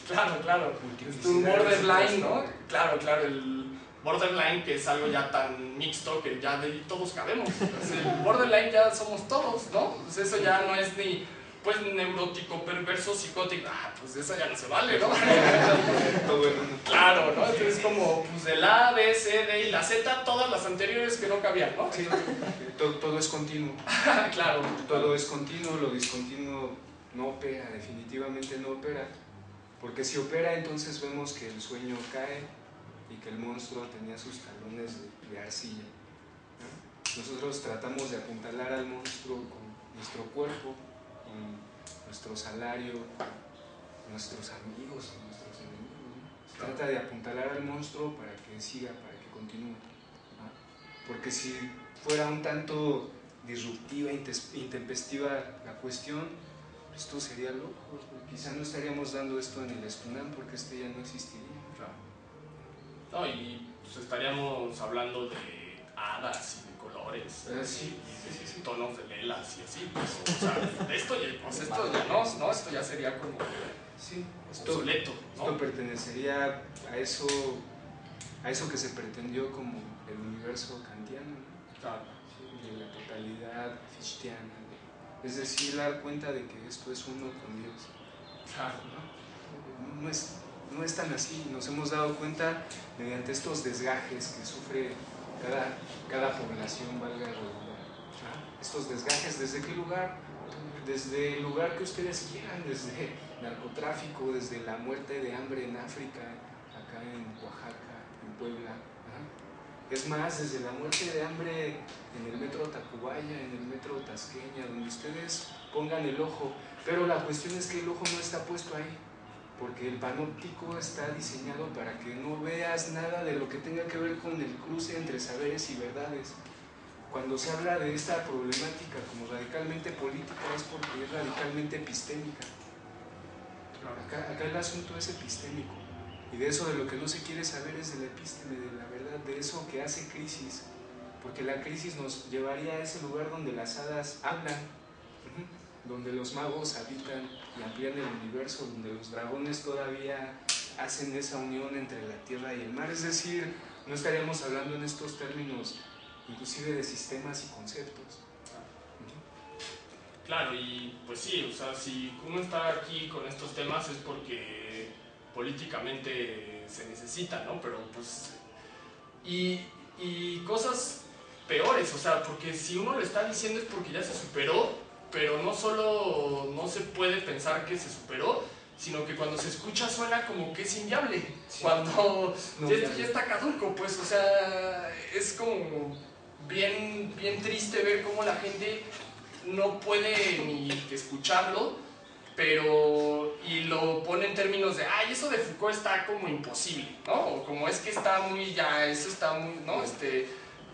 Claro, es un borderline, ¿no? Claro, el borderline, que es algo ya tan mixto que ya de ahí todos cabemos. Entonces, el borderline ya somos todos, ¿no? Entonces eso ya no es ni pues neurótico, perverso, psicótico, pues eso ya no se vale, ¿no? Claro, ¿no? Entonces como pues el A, B, C, D y la Z, todas las anteriores que no cabían, ¿no? Sí, todo es continuo. Claro. Todo es continuo, lo discontinuo no opera, definitivamente no opera. Porque si opera, entonces vemos que el sueño cae y que el monstruo tenía sus talones de arcilla, ¿no? Nosotros tratamos de apuntalar al monstruo con nuestro cuerpo, con nuestro salario, nuestros amigos, nuestros enemigos, ¿no? Se trata de apuntalar al monstruo para que siga, para que continúe, ¿no? Porque si fuera un tanto disruptiva, intempestiva la cuestión, esto sería loco. Quizá no estaríamos dando esto en el Estunam porque este ya no existiría. No, y pues estaríamos hablando de hadas y de colores, sí, y de tonos de velas y así, pues, o sea, esto ya no, esto ya sería como obsoleto, ¿no? Esto pertenecería a eso que se pretendió como el universo kantiano, ¿no? Claro. Sí, de la totalidad fichtiana, es decir, dar cuenta de que esto es uno con Dios. Claro, ¿no? No es tan así. Nos hemos dado cuenta mediante estos desgajes que sufre cada población, valga redundar. Estos desgajes, ¿desde qué lugar? Desde el lugar que ustedes quieran, desde narcotráfico, desde la muerte de hambre en África, acá en Oaxaca, en Puebla. Es más, desde la muerte de hambre en el metro Tacubaya, en el metro Tasqueña, donde ustedes pongan el ojo. Pero la cuestión es que el ojo no está puesto ahí, porque el panóptico está diseñado para que no veas nada de lo que tenga que ver con el cruce entre saberes y verdades. Cuando se habla de esta problemática como radicalmente política es porque es radicalmente epistémica. Acá el asunto es epistémico, y de eso de lo que no se quiere saber es de la epísteme, de la verdad, de eso que hace crisis, porque la crisis nos llevaría a ese lugar donde las hadas hablan, donde los magos habitan y amplían el universo, donde los dragones todavía hacen esa unión entre la tierra y el mar. Es decir, no estaríamos hablando en estos términos inclusive de sistemas y conceptos. Claro, y pues sí, o sea, si uno está aquí con estos temas es porque políticamente se necesita, ¿no? Pero pues... Y cosas peores, o sea, porque si uno lo está diciendo es porque ya se superó, pero no solo no se puede pensar que se superó, sino que cuando se escucha suena como que es inviable, sí. Cuando no, esto ya está caduco, pues, o sea, es como bien triste ver cómo la gente no puede ni escucharlo, pero y lo pone en términos de, ay, eso de Foucault está como imposible, ¿no? O como es que está muy, ya, eso está muy, ¿no?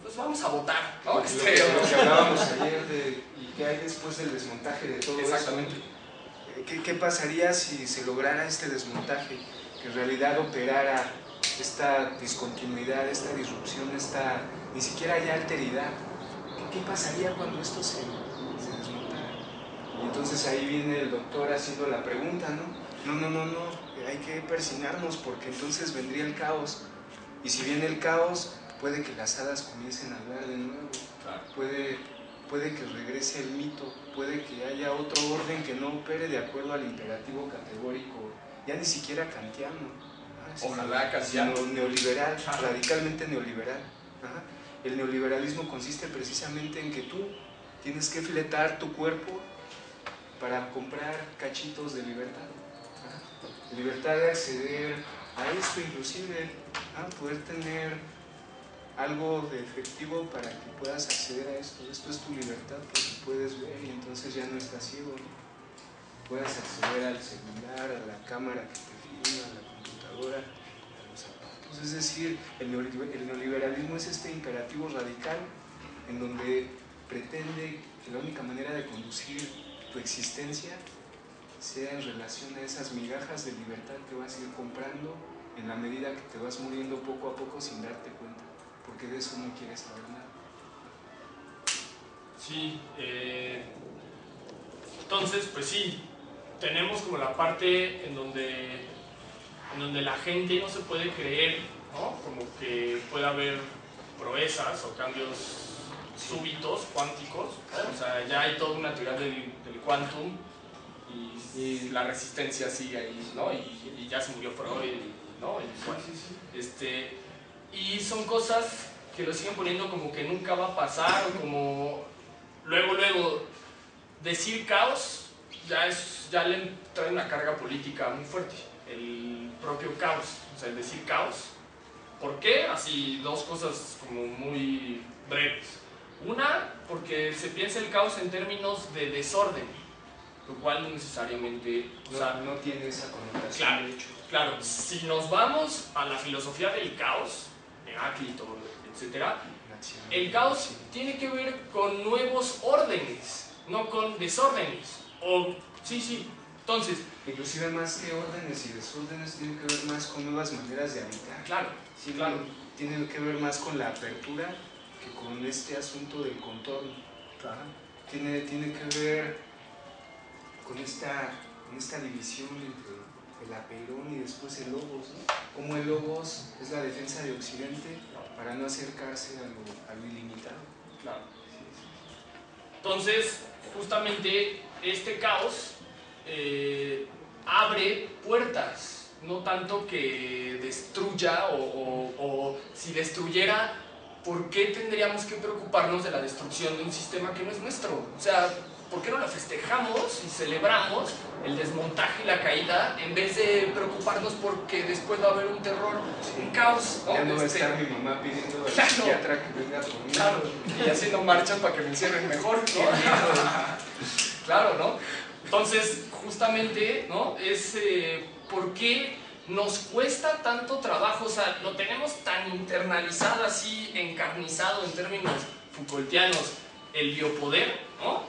Pues vamos a votar, ¿no? Lo que hablábamos ayer de, y qué hay después del desmontaje de todo exactamente. Eso. ¿Qué pasaría si se lograra este desmontaje? Que en realidad operara esta discontinuidad, esta disrupción, esta ni siquiera ya alteridad. ¿Qué pasaría cuando esto se desmontara? Y entonces ahí viene el doctor haciendo la pregunta, ¿no? No, hay que persignarnos porque entonces vendría el caos. Y si viene el caos, puede que las hadas comiencen a hablar de nuevo, claro. puede que regrese el mito, puede que haya otro orden que no opere de acuerdo al imperativo categórico, ya ni siquiera kantiano, ojalá kantiano, sino neoliberal, radicalmente neoliberal. Ajá. El neoliberalismo consiste precisamente en que tú tienes que fletar tu cuerpo para comprar cachitos de libertad. Ajá. Libertad de acceder a esto, inclusive poder tener algo de efectivo para que puedas acceder a esto. Esto es tu libertad porque puedes ver y entonces ya no estás ciego, ¿no? Puedes acceder al celular, a la cámara que te filma, a la computadora, a los zapatos. Es decir, el neoliberalismo es este imperativo radical en donde pretende que la única manera de conducir tu existencia sea en relación a esas migajas de libertad que vas a ir comprando en la medida que te vas muriendo poco a poco sin darte cuenta. porque de eso no quiere saber nada. Sí, entonces, pues sí, tenemos como la parte en donde la gente no se puede creer, ¿no? Como que pueda haber proezas o cambios súbitos, cuánticos, ¿no? O sea, ya hay toda una teoría del quantum y la resistencia sigue ahí, ¿no? Y ya se murió Freud, ¿no? Y, bueno, y son cosas que lo siguen poniendo como que nunca va a pasar, o como luego decir caos ya le trae una carga política muy fuerte, el propio caos, o sea, el decir caos. ¿Por qué? Así, dos cosas como muy breves. Una, porque se piensa el caos en términos de desorden, lo cual no necesariamente... No, o sea, no tiene esa connotación, claro, de hecho. Claro, si nos vamos a la filosofía del caos, Heráclito, etc., el caos tiene que ver con nuevos órdenes, no con desórdenes. Sí. Entonces, inclusive más que órdenes y desórdenes, tiene que ver más con nuevas maneras de habitar. Claro, sí, claro. Tiene que ver más con la apertura que con este asunto del contorno. Claro. Tiene que ver con esta división entre el apeirón y después el logos, ¿no? Como el logos es la defensa de Occidente para no acercarse a lo ilimitado. Claro. Entonces, justamente este caos abre puertas, no tanto que destruya o si destruyera, ¿por qué tendríamos que preocuparnos de la destrucción de un sistema que no es nuestro? O sea, ¿por qué no lo festejamos y celebramos el desmontaje y la caída en vez de preocuparnos porque después va a haber un terror, un caos, ¿no? Ya no va a estar mi mamá pidiendo al psiquiatra que venga por mí. Claro, y haciendo marchas para que me encierren mejor, ¿no? Claro, ¿no? Entonces, justamente, ¿no? Es ¿por qué nos cuesta tanto trabajo? O sea, lo tenemos tan internalizado, así, encarnizado en términos Foucaultianos, el biopoder, ¿no?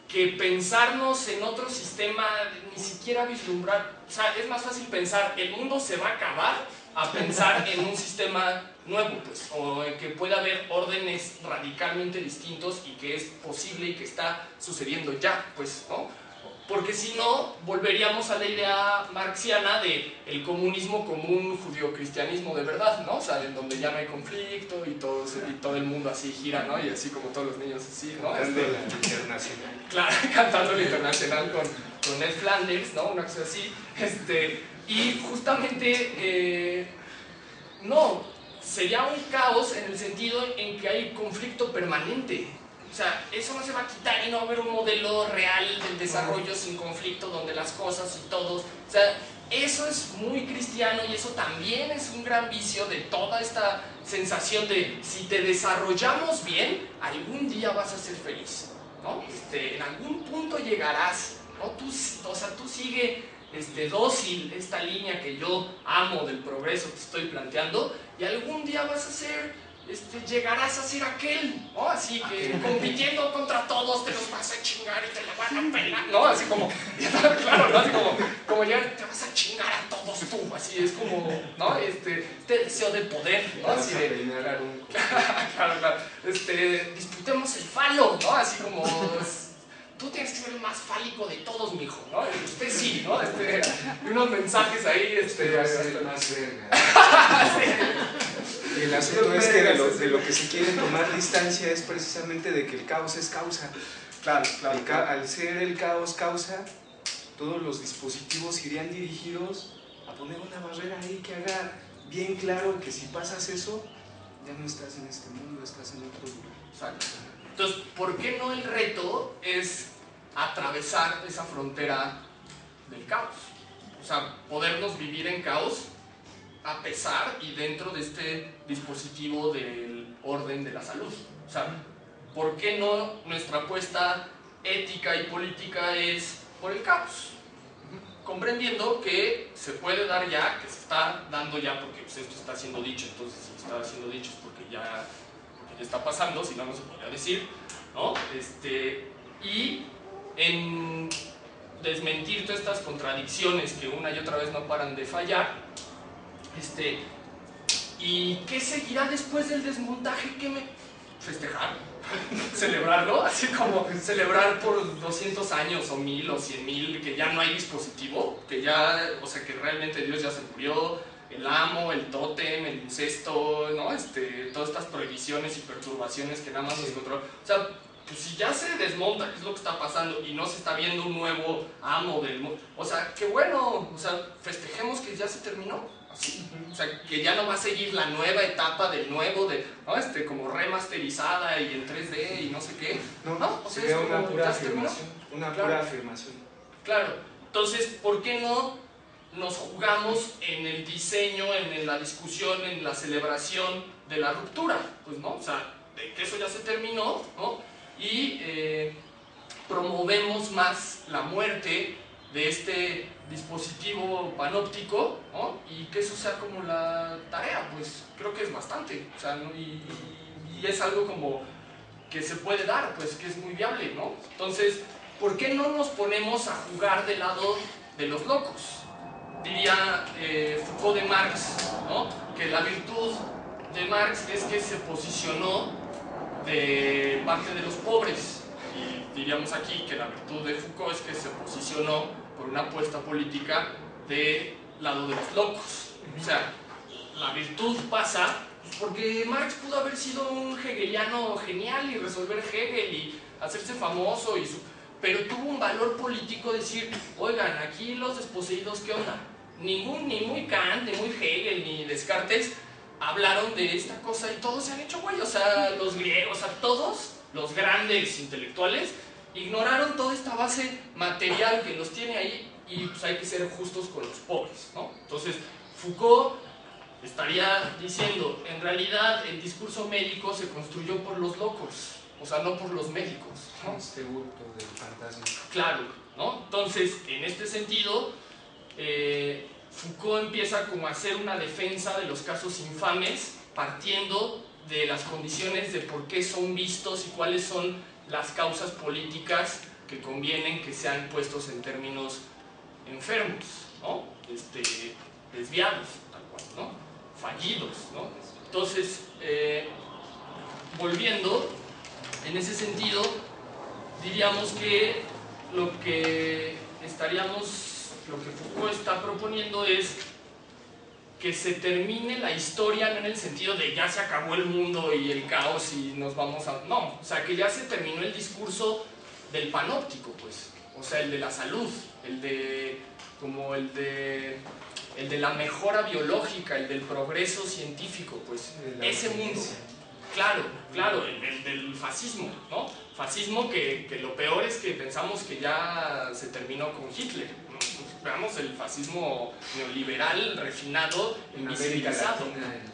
Que pensarnos en otro sistema, ni siquiera vislumbrar, o sea, es más fácil pensar el mundo se va a acabar a pensar en un sistema nuevo, pues, o que pueda haber órdenes radicalmente distintos y que es posible y que está sucediendo ya, pues, ¿no? Porque si no, volveríamos a la idea marxiana de el comunismo como un judio-cristianismo de verdad, ¿no? O sea, en donde ya no hay conflicto y todo el mundo así gira, ¿no? Y así como todos los niños así, ¿no? Cantando la internacional. Claro, cantando la internacional con Ned Flanders, ¿no? Una cosa así. Y justamente, no, sería un caos en el sentido en que hay conflicto permanente. O sea, eso no se va a quitar y no va a haber un modelo real del desarrollo sin conflicto donde las cosas y todos... O sea, eso es muy cristiano y eso también es un gran vicio de toda esta sensación de si te desarrollamos bien, algún día vas a ser feliz, ¿no? En algún punto llegarás, ¿no? Tú sigue dócil esta línea que yo amo del progreso que estoy planteando y algún día vas a ser... llegarás a ser aquel, ¿no? Así que compitiendo contra todos te los vas a chingar y te la van a pelar, ¿no? Así como, claro, ¿no? Así como ya te vas a chingar a todos tú, así es como, ¿no? Este deseo de poder, ¿no? Así de, claro, disputemos el falo, ¿no? Así como, tú tienes que ser el más fálico de todos, mijo, ¿no? Usted sí, ¿no? Unos mensajes ahí, va a ser el más verga. El asunto es que de lo que se quiere tomar distancia es precisamente de que el caos es causa. Claro. Al ser el caos causa, todos los dispositivos irían dirigidos a poner una barrera ahí que haga bien claro que si pasas eso, ya no estás en este mundo, estás en otro lugar. Exacto. Entonces, ¿por qué no el reto es atravesar esa frontera del caos? O sea, podernos vivir en caos a pesar y dentro de este dispositivo del orden de la salud. O sea, ¿por qué no nuestra apuesta ética y política es por el caos? Comprendiendo que se puede dar ya, que se está dando ya, porque pues, esto está siendo dicho, entonces si está siendo dicho es porque ya está pasando, si no, no se podría decir, ¿no? Y en desmentir todas estas contradicciones que una y otra vez no paran de fallar, ¿Y qué seguirá después del desmontaje? ¿Qué me...? Festejar, celebrarlo, así como celebrar por 200 años o 1000 o 100,000 que ya no hay dispositivo, que ya, o sea, que realmente Dios ya se murió, el amo, el tótem, el incesto, ¿no? Todas estas prohibiciones y perturbaciones que nada más nos controlan. O sea, pues si ya se desmonta, que es lo que está pasando, y no se está viendo un nuevo amo del mundo, o sea, qué bueno, o sea, festejemos que ya se terminó. Así, o sea, que ya no va a seguir la nueva etapa del nuevo, ¿no? Como remasterizada y en 3D y no sé qué. No, o sea, sería es como, una pura ¿ya se terminó? afirmación. Una Claro. pura afirmación. Claro, entonces, ¿por qué no nos jugamos en el diseño, en la discusión, en la celebración de la ruptura? Pues no, o sea, de que eso ya se terminó, ¿no? Y promovemos más la muerte de este dispositivo panóptico, ¿no? Y que eso sea como la tarea, pues creo que es bastante, o sea, ¿no? y es algo como que se puede dar, pues que es muy viable, ¿no? Entonces, ¿por qué no nos ponemos a jugar del lado de los locos? Diría Foucault de Marx, ¿no? Que la virtud de Marx es que se posicionó de parte de los pobres, y diríamos aquí que la virtud de Foucault es que se posicionó por una apuesta política del lado de los locos. O sea, la virtud pasa porque Marx pudo haber sido un hegeliano genial y resolver Hegel y hacerse famoso, pero tuvo un valor político decir, oigan, aquí los desposeídos, ¿qué onda? Ni muy Kant, ni muy Hegel, ni Descartes hablaron de esta cosa y todos se han hecho güey, o sea, los griegos, o sea, todos los grandes intelectuales ignoraron toda esta base material que los tiene ahí, y pues hay que ser justos con los pobres, ¿no? Entonces, Foucault estaría diciendo, en realidad el discurso médico se construyó por los locos, o sea, no por los médicos, ¿no? Este hurto del fantasma. Claro, ¿no? Entonces, en este sentido, Foucault empieza como a hacer una defensa de los casos infames, partiendo de las condiciones de por qué son vistos y cuáles son las causas políticas que convienen que sean puestos en términos enfermos, ¿no? Desviados, tal cual, ¿no? Fallidos, ¿no? Entonces, volviendo, en ese sentido, diríamos que lo que Foucault está proponiendo es que se termine la historia, no en el sentido de ya se acabó el mundo y el caos y nos vamos a... No, o sea, que ya se terminó el discurso del panóptico, pues. O sea, el de la salud, el de la mejora biológica, el del progreso científico, pues. Ese mundo. Claro, el del fascismo, ¿no? Fascismo que lo peor es que pensamos que ya se terminó con Hitler, ¿no? Veamos el fascismo neoliberal, refinado, invisibilizado.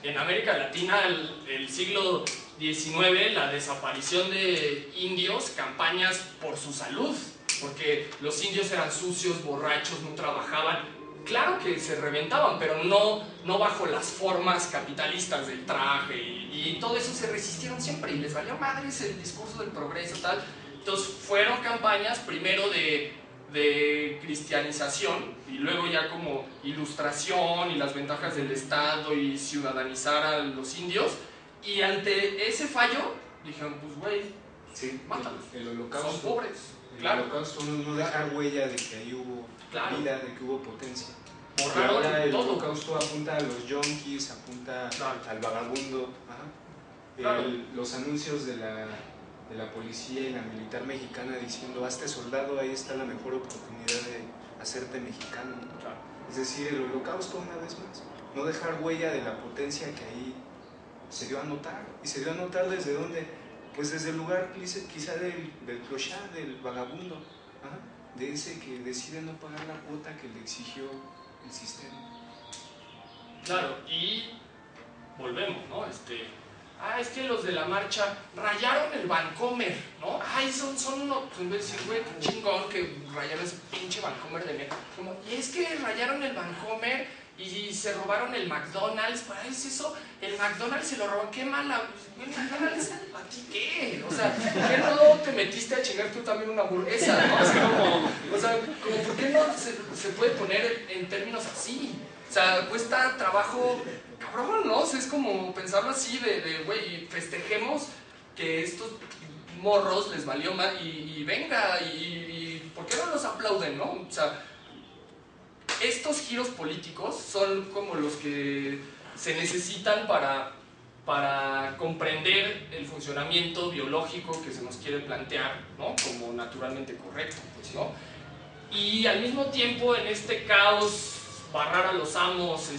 En América Latina, el siglo XIX, la desaparición de indios, campañas por su salud, porque los indios eran sucios, borrachos, no trabajaban. Claro que se reventaban, pero no bajo las formas capitalistas del traje, y todo eso se resistieron siempre y les valió madres el discurso del progreso, tal. Entonces fueron campañas primero de cristianización y luego ya como ilustración y las ventajas del Estado y ciudadanizar a los indios, y ante ese fallo dijeron, pues güey, sí, mátalos, el holocausto, son pobres. El claro. holocausto no dejar huella de que ahí hubo vida, de que hubo potencia. Borraron ahora el todo. holocausto apunta a los yonkis, apunta al vagabundo. Los anuncios de la policía y la militar mexicana diciendo, hazte soldado, ahí está la mejor oportunidad de hacerte mexicano. Es decir, el holocausto, una vez más, no dejar huella de la potencia que ahí se dio a notar. ¿Y se dio a notar desde dónde? Pues desde el lugar quizá del clochard, del vagabundo, de ese que decide no pagar la cuota que le exigió el sistema. Claro, y volvemos, ¿no? Es que los de la marcha rayaron el Vancomer, ¿no? Ay, son unos, pues en vez de decir, güey, qué chingón que rayaron ese pinche Vancomer de mierda. Como, y es que rayaron el Vancomer y se robaron el McDonald's. ¿Para es eso? El McDonald's se lo robó, qué mala. El McDonald's, ¿a ti qué? O sea, ¿qué no te metiste a chingar tú también una hamburguesa, no? O sea, como ¿por qué no se puede poner en términos así? O sea, cuesta trabajo, cabrón, ¿no? O sea, es como pensarlo así güey, festejemos que estos morros les valió mal y venga, y ¿por qué no los aplauden, no? O sea, estos giros políticos son como los que se necesitan para comprender el funcionamiento biológico que se nos quiere plantear, ¿no? Como naturalmente correcto, pues, ¿no? Y al mismo tiempo, en este caos, barrar a los amos,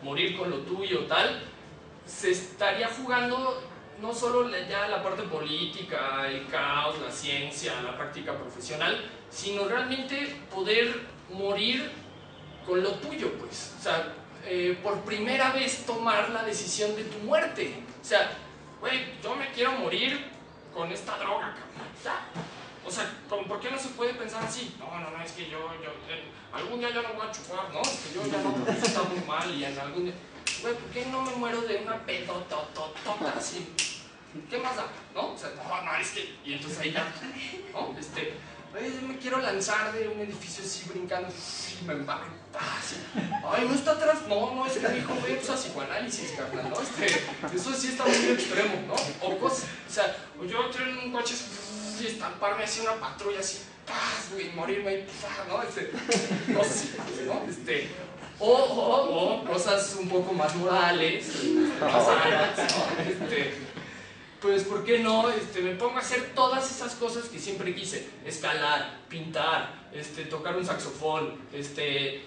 morir con lo tuyo, tal, se estaría jugando no solo ya la parte política, el caos, la ciencia, la práctica profesional, sino realmente poder morir con lo tuyo, pues. O sea, por primera vez tomar la decisión de tu muerte. O sea, güey, yo me quiero morir con esta droga, cabrón. Ya. O sea, ¿por qué no se puede pensar así? No, es que algún día yo no voy a chupar, ¿no? Es que yo ya no, porque eso está muy mal y en algún día... Güey, ¿por qué no me muero de una pedotototota así? ¿Qué más da? ¿No? O sea, no, es que... Y entonces ahí ya, ¿no? Yo me quiero lanzar de un edificio así brincando y me embarro. Así. Ay, no está atrás. No, es que mi hijo ve psicoanálisis, carnal, ¿no? Eso sí está muy extremo, ¿no? O cosas, o sea, yo entro en un coche y estamparme así una patrulla así, ¡paz! Y morirme ahí, ¿no? Cosas así, ¿no? O cosas un poco más morales, más sanas, ¿no? Pues, ¿por qué no? Me pongo a hacer todas esas cosas que siempre quise. Escalar, pintar, tocar un saxofón,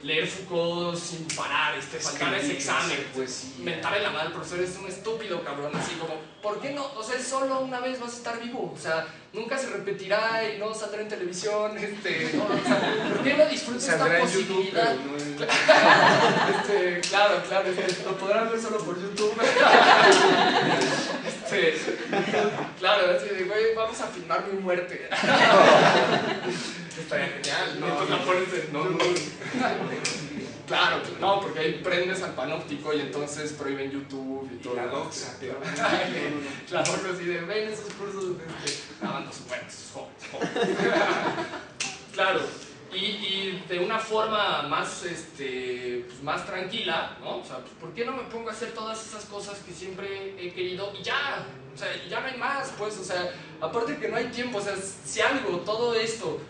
leer Foucault sin parar, faltar ese examen, mentarle la madre al profesor, es un estúpido, cabrón, así como, ¿por qué no? O sea, solo una vez vas a estar vivo, o sea, nunca se repetirá y no saldrá en televisión, no, o sea, ¿por qué no disfrutas esta posibilidad? YouTube, no claro, lo podrán ver solo por YouTube. Claro, así de, güey, vamos a filmar mi muerte. Estaría genial, ¿no? Entonces la pones en no. Claro, no, porque ahí prendes al panóptico y entonces prohíben YouTube y todo. La doxa, la doxa así de, ven esos cursos lavando sus buenos, sus jóvenes. Claro. Y de una forma más, pues más tranquila, ¿no? O sea, pues, ¿por qué no me pongo a hacer todas esas cosas que siempre he querido? Y ya, o sea, ya no hay más, pues, o sea, aparte que no hay tiempo, o sea, si algo, todo esto,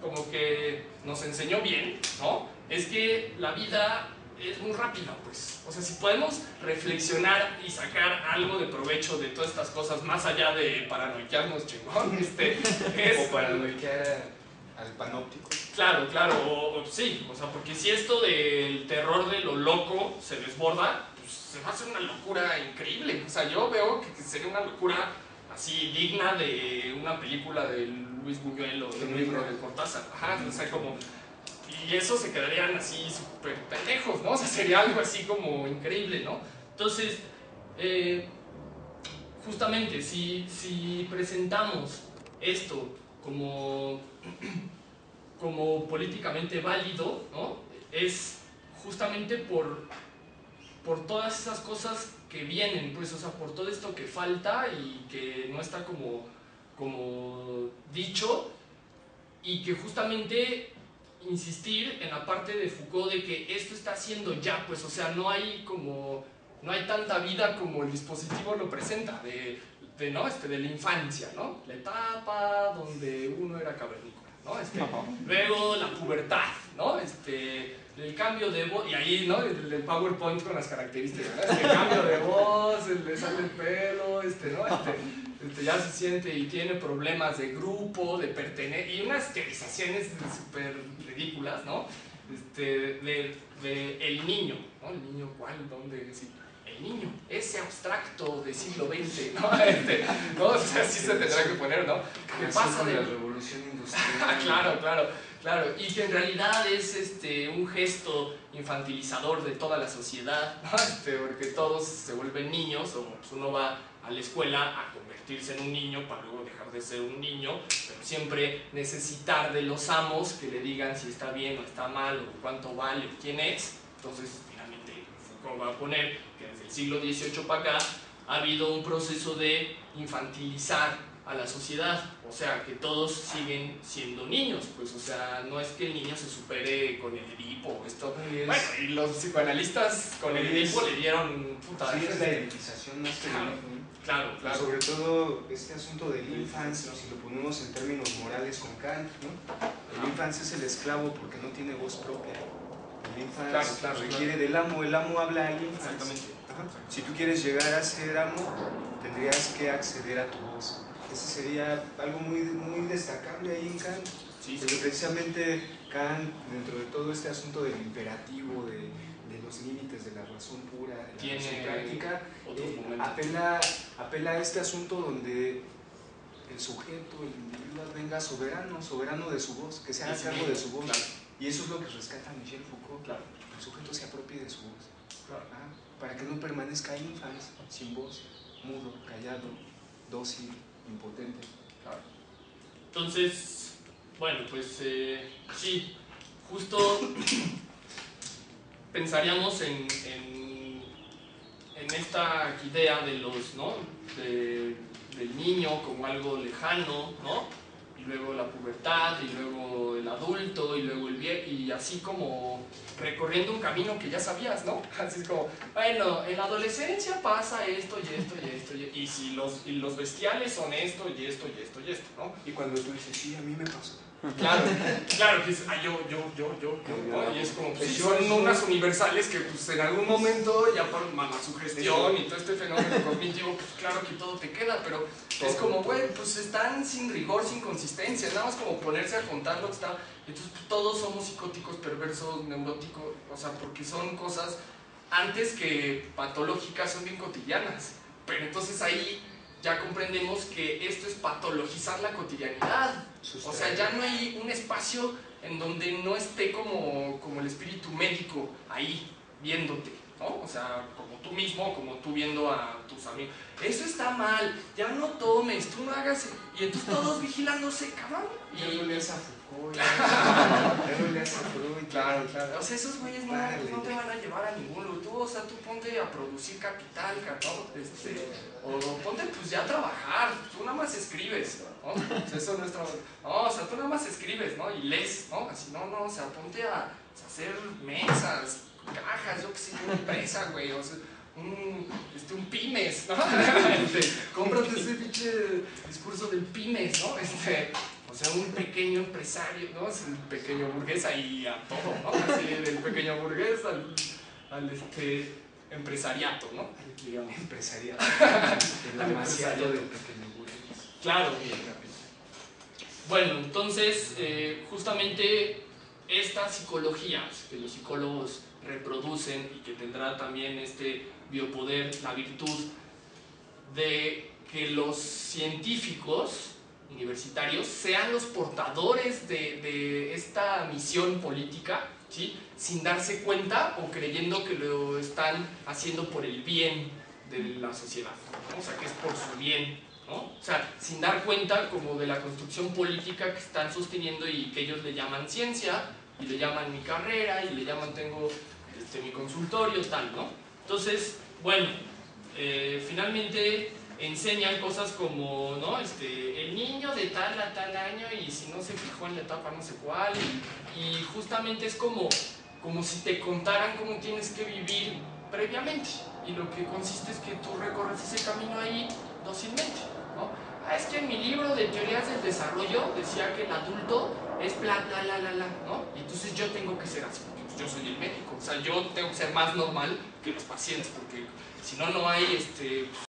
como que nos enseñó bien, ¿no? Es que la vida es muy rápida, pues. O sea, si podemos reflexionar y sacar algo de provecho de todas estas cosas, más allá de paranoiquearnos chingón, O paranoiquear al panóptico. Claro, sí, o sea, porque si esto del terror de lo loco se desborda, pues se va a hacer una locura increíble. O sea, yo veo que sería una locura así digna de una película de Luis Buñuel o de un libro de Cortázar. Ajá, o sea, como... Y eso se quedarían así súper pendejos, ¿no? O sea, sería algo así como increíble, ¿no? Entonces, justamente, si presentamos esto como políticamente válido, ¿no? Es justamente por todas esas cosas que vienen, pues, o sea, por todo esto que falta y que no está como dicho, y que justamente insistir en la parte de Foucault de que esto está haciendo ya, pues, o sea, no hay tanta vida como el dispositivo lo presenta, ¿no? de la infancia, ¿no? La etapa donde uno era cavernícola, ¿no? Luego la pubertad, ¿no? El cambio de voz, y ahí, ¿no? El PowerPoint con las características, ¿no? El cambio de voz, le sale el pelo, ¿no? Ya se siente y tiene problemas de grupo, de pertenecer, y unas teorizaciones súper ridículas, ¿no? El niño, ¿no? El niño, ¿cuál? ¿Dónde? Sí. El niño, ese abstracto del siglo XX, ¿no? ¿No? O sea, sí se tendrá que poner, ¿no? ¿Qué pasa de la revolución industrial? Claro, y que en realidad es un gesto infantilizador de toda la sociedad, ¿no? Porque todos se vuelven niños, o pues uno va a la escuela a convertirse en un niño para luego dejar de ser un niño, pero siempre necesitar de los amos que le digan si está bien o está mal, o cuánto vale, o quién es. Entonces, finalmente, Foucault va a poner que desde el siglo XVIII para acá ha habido un proceso de infantilizar a la sociedad, o sea, que todos siguen siendo niños, pues, o sea, no es que el niño se supere con el Edipo, esto, bueno, y los psicoanalistas con el Edipo le dieron puta. Sí, es la elitización más que claro. Sobre todo este asunto del infans, si lo ponemos en términos morales con Kant, ¿no? El infans es el esclavo porque no tiene voz propia. El infans requiere del amo, el amo habla al infans. Exactamente. Si tú quieres llegar a ser amo, tendrías que acceder a tu voz. Ese sería algo muy destacable ahí en Kant. Sí. Porque precisamente Kant, dentro de todo este asunto del imperativo, de los límites de la razón pura, de la razón práctica, apela a este asunto donde el sujeto, el individuo venga soberano de su voz, que se haga cargo de su voz. Claro. Y eso es lo que rescata Michel Foucault. Claro. El sujeto se apropie de su voz. Claro. Para que no permanezca infans, sin voz, mudo, callado, dócil, impotente. Claro. Entonces, bueno, pues sí, justo pensaríamos en esta idea de los, ¿no? del niño como algo lejano, ¿no? Y luego la pubertad, y luego el adulto, y luego el viejo, y así como recorriendo un camino que ya sabías, ¿no? Así es como, bueno, en la adolescencia pasa esto y esto y esto, y si los bestiales son esto y esto y esto y esto, ¿no? Y cuando tú dices, sí, a mí me pasó. Claro, que es, yo, ¿no? Y es como, pues, son unas universales que pues en algún momento ya por la sugestión y todo este fenómeno cognitivo, pues claro que todo te queda, pero es como, güey, pues están sin rigor, sin consistencia, nada más como ponerse a contar lo que está, entonces pues, todos somos psicóticos, perversos, neuróticos, o sea, porque son cosas antes que patológicas, son bien cotidianas, pero entonces ahí ya comprendemos que esto es patologizar la cotidianidad. O sea, ya no hay un espacio en donde no esté como el espíritu médico ahí viéndote, ¿no? O sea, como tú mismo, como tú viendo a tus amigos. Eso está mal, ya no tomes, tú no hagas... Y entonces todos vigilándose, cabrón. Ya no leas a Foucault, ya no leas a Freud. Claro. O sea, esos güeyes no te van a llevar a ningún lugar. Tú, o sea, tú ponte a producir capital, ¿no? O ponte pues ya a trabajar. Tú nada más escribes, ¿no? O sea, eso no es trabajo. No, o sea, tú nada más escribes, ¿no? Y lees, ¿no? Así, no, o sea, ponte a hacer mesas, cajas, yo qué sé, una empresa, güey. O sea, un pymes, ¿no? Cómprate ese pinche discurso del pymes, ¿no? O sea, un pequeño empresario, ¿no? Es un pequeño burgués ahí a todo, ¿no? Así del pequeño burgués al empresariato, ¿no? Digamos, empresariato. El amaciato del pequeño burgués. Claro. Bueno, entonces, justamente esta psicología que los psicólogos reproducen y que tendrá también este biopoder, la virtud de que los científicos universitarios sean los portadores de esta misión política, ¿sí? Sin darse cuenta o creyendo que lo están haciendo por el bien de la sociedad, ¿no? O sea, que es por su bien, ¿no? O sea, sin dar cuenta como de la construcción política que están sosteniendo y que ellos le llaman ciencia, y le llaman mi carrera, y le llaman tengo mi consultorio, tal, ¿no? Entonces, bueno, finalmente enseñan cosas como, ¿no? El niño de tal a tal año y si no se fijó en la etapa no sé cuál, y justamente es como si te contaran cómo tienes que vivir previamente, y lo que consiste es que tú recorres ese camino ahí dócilmente, ¿no? Es que en mi libro de teorías del desarrollo decía que el adulto es bla, ¿no? Y entonces yo tengo que ser así, porque pues yo soy el médico, o sea, yo tengo que ser más normal que los pacientes, porque si no, no hay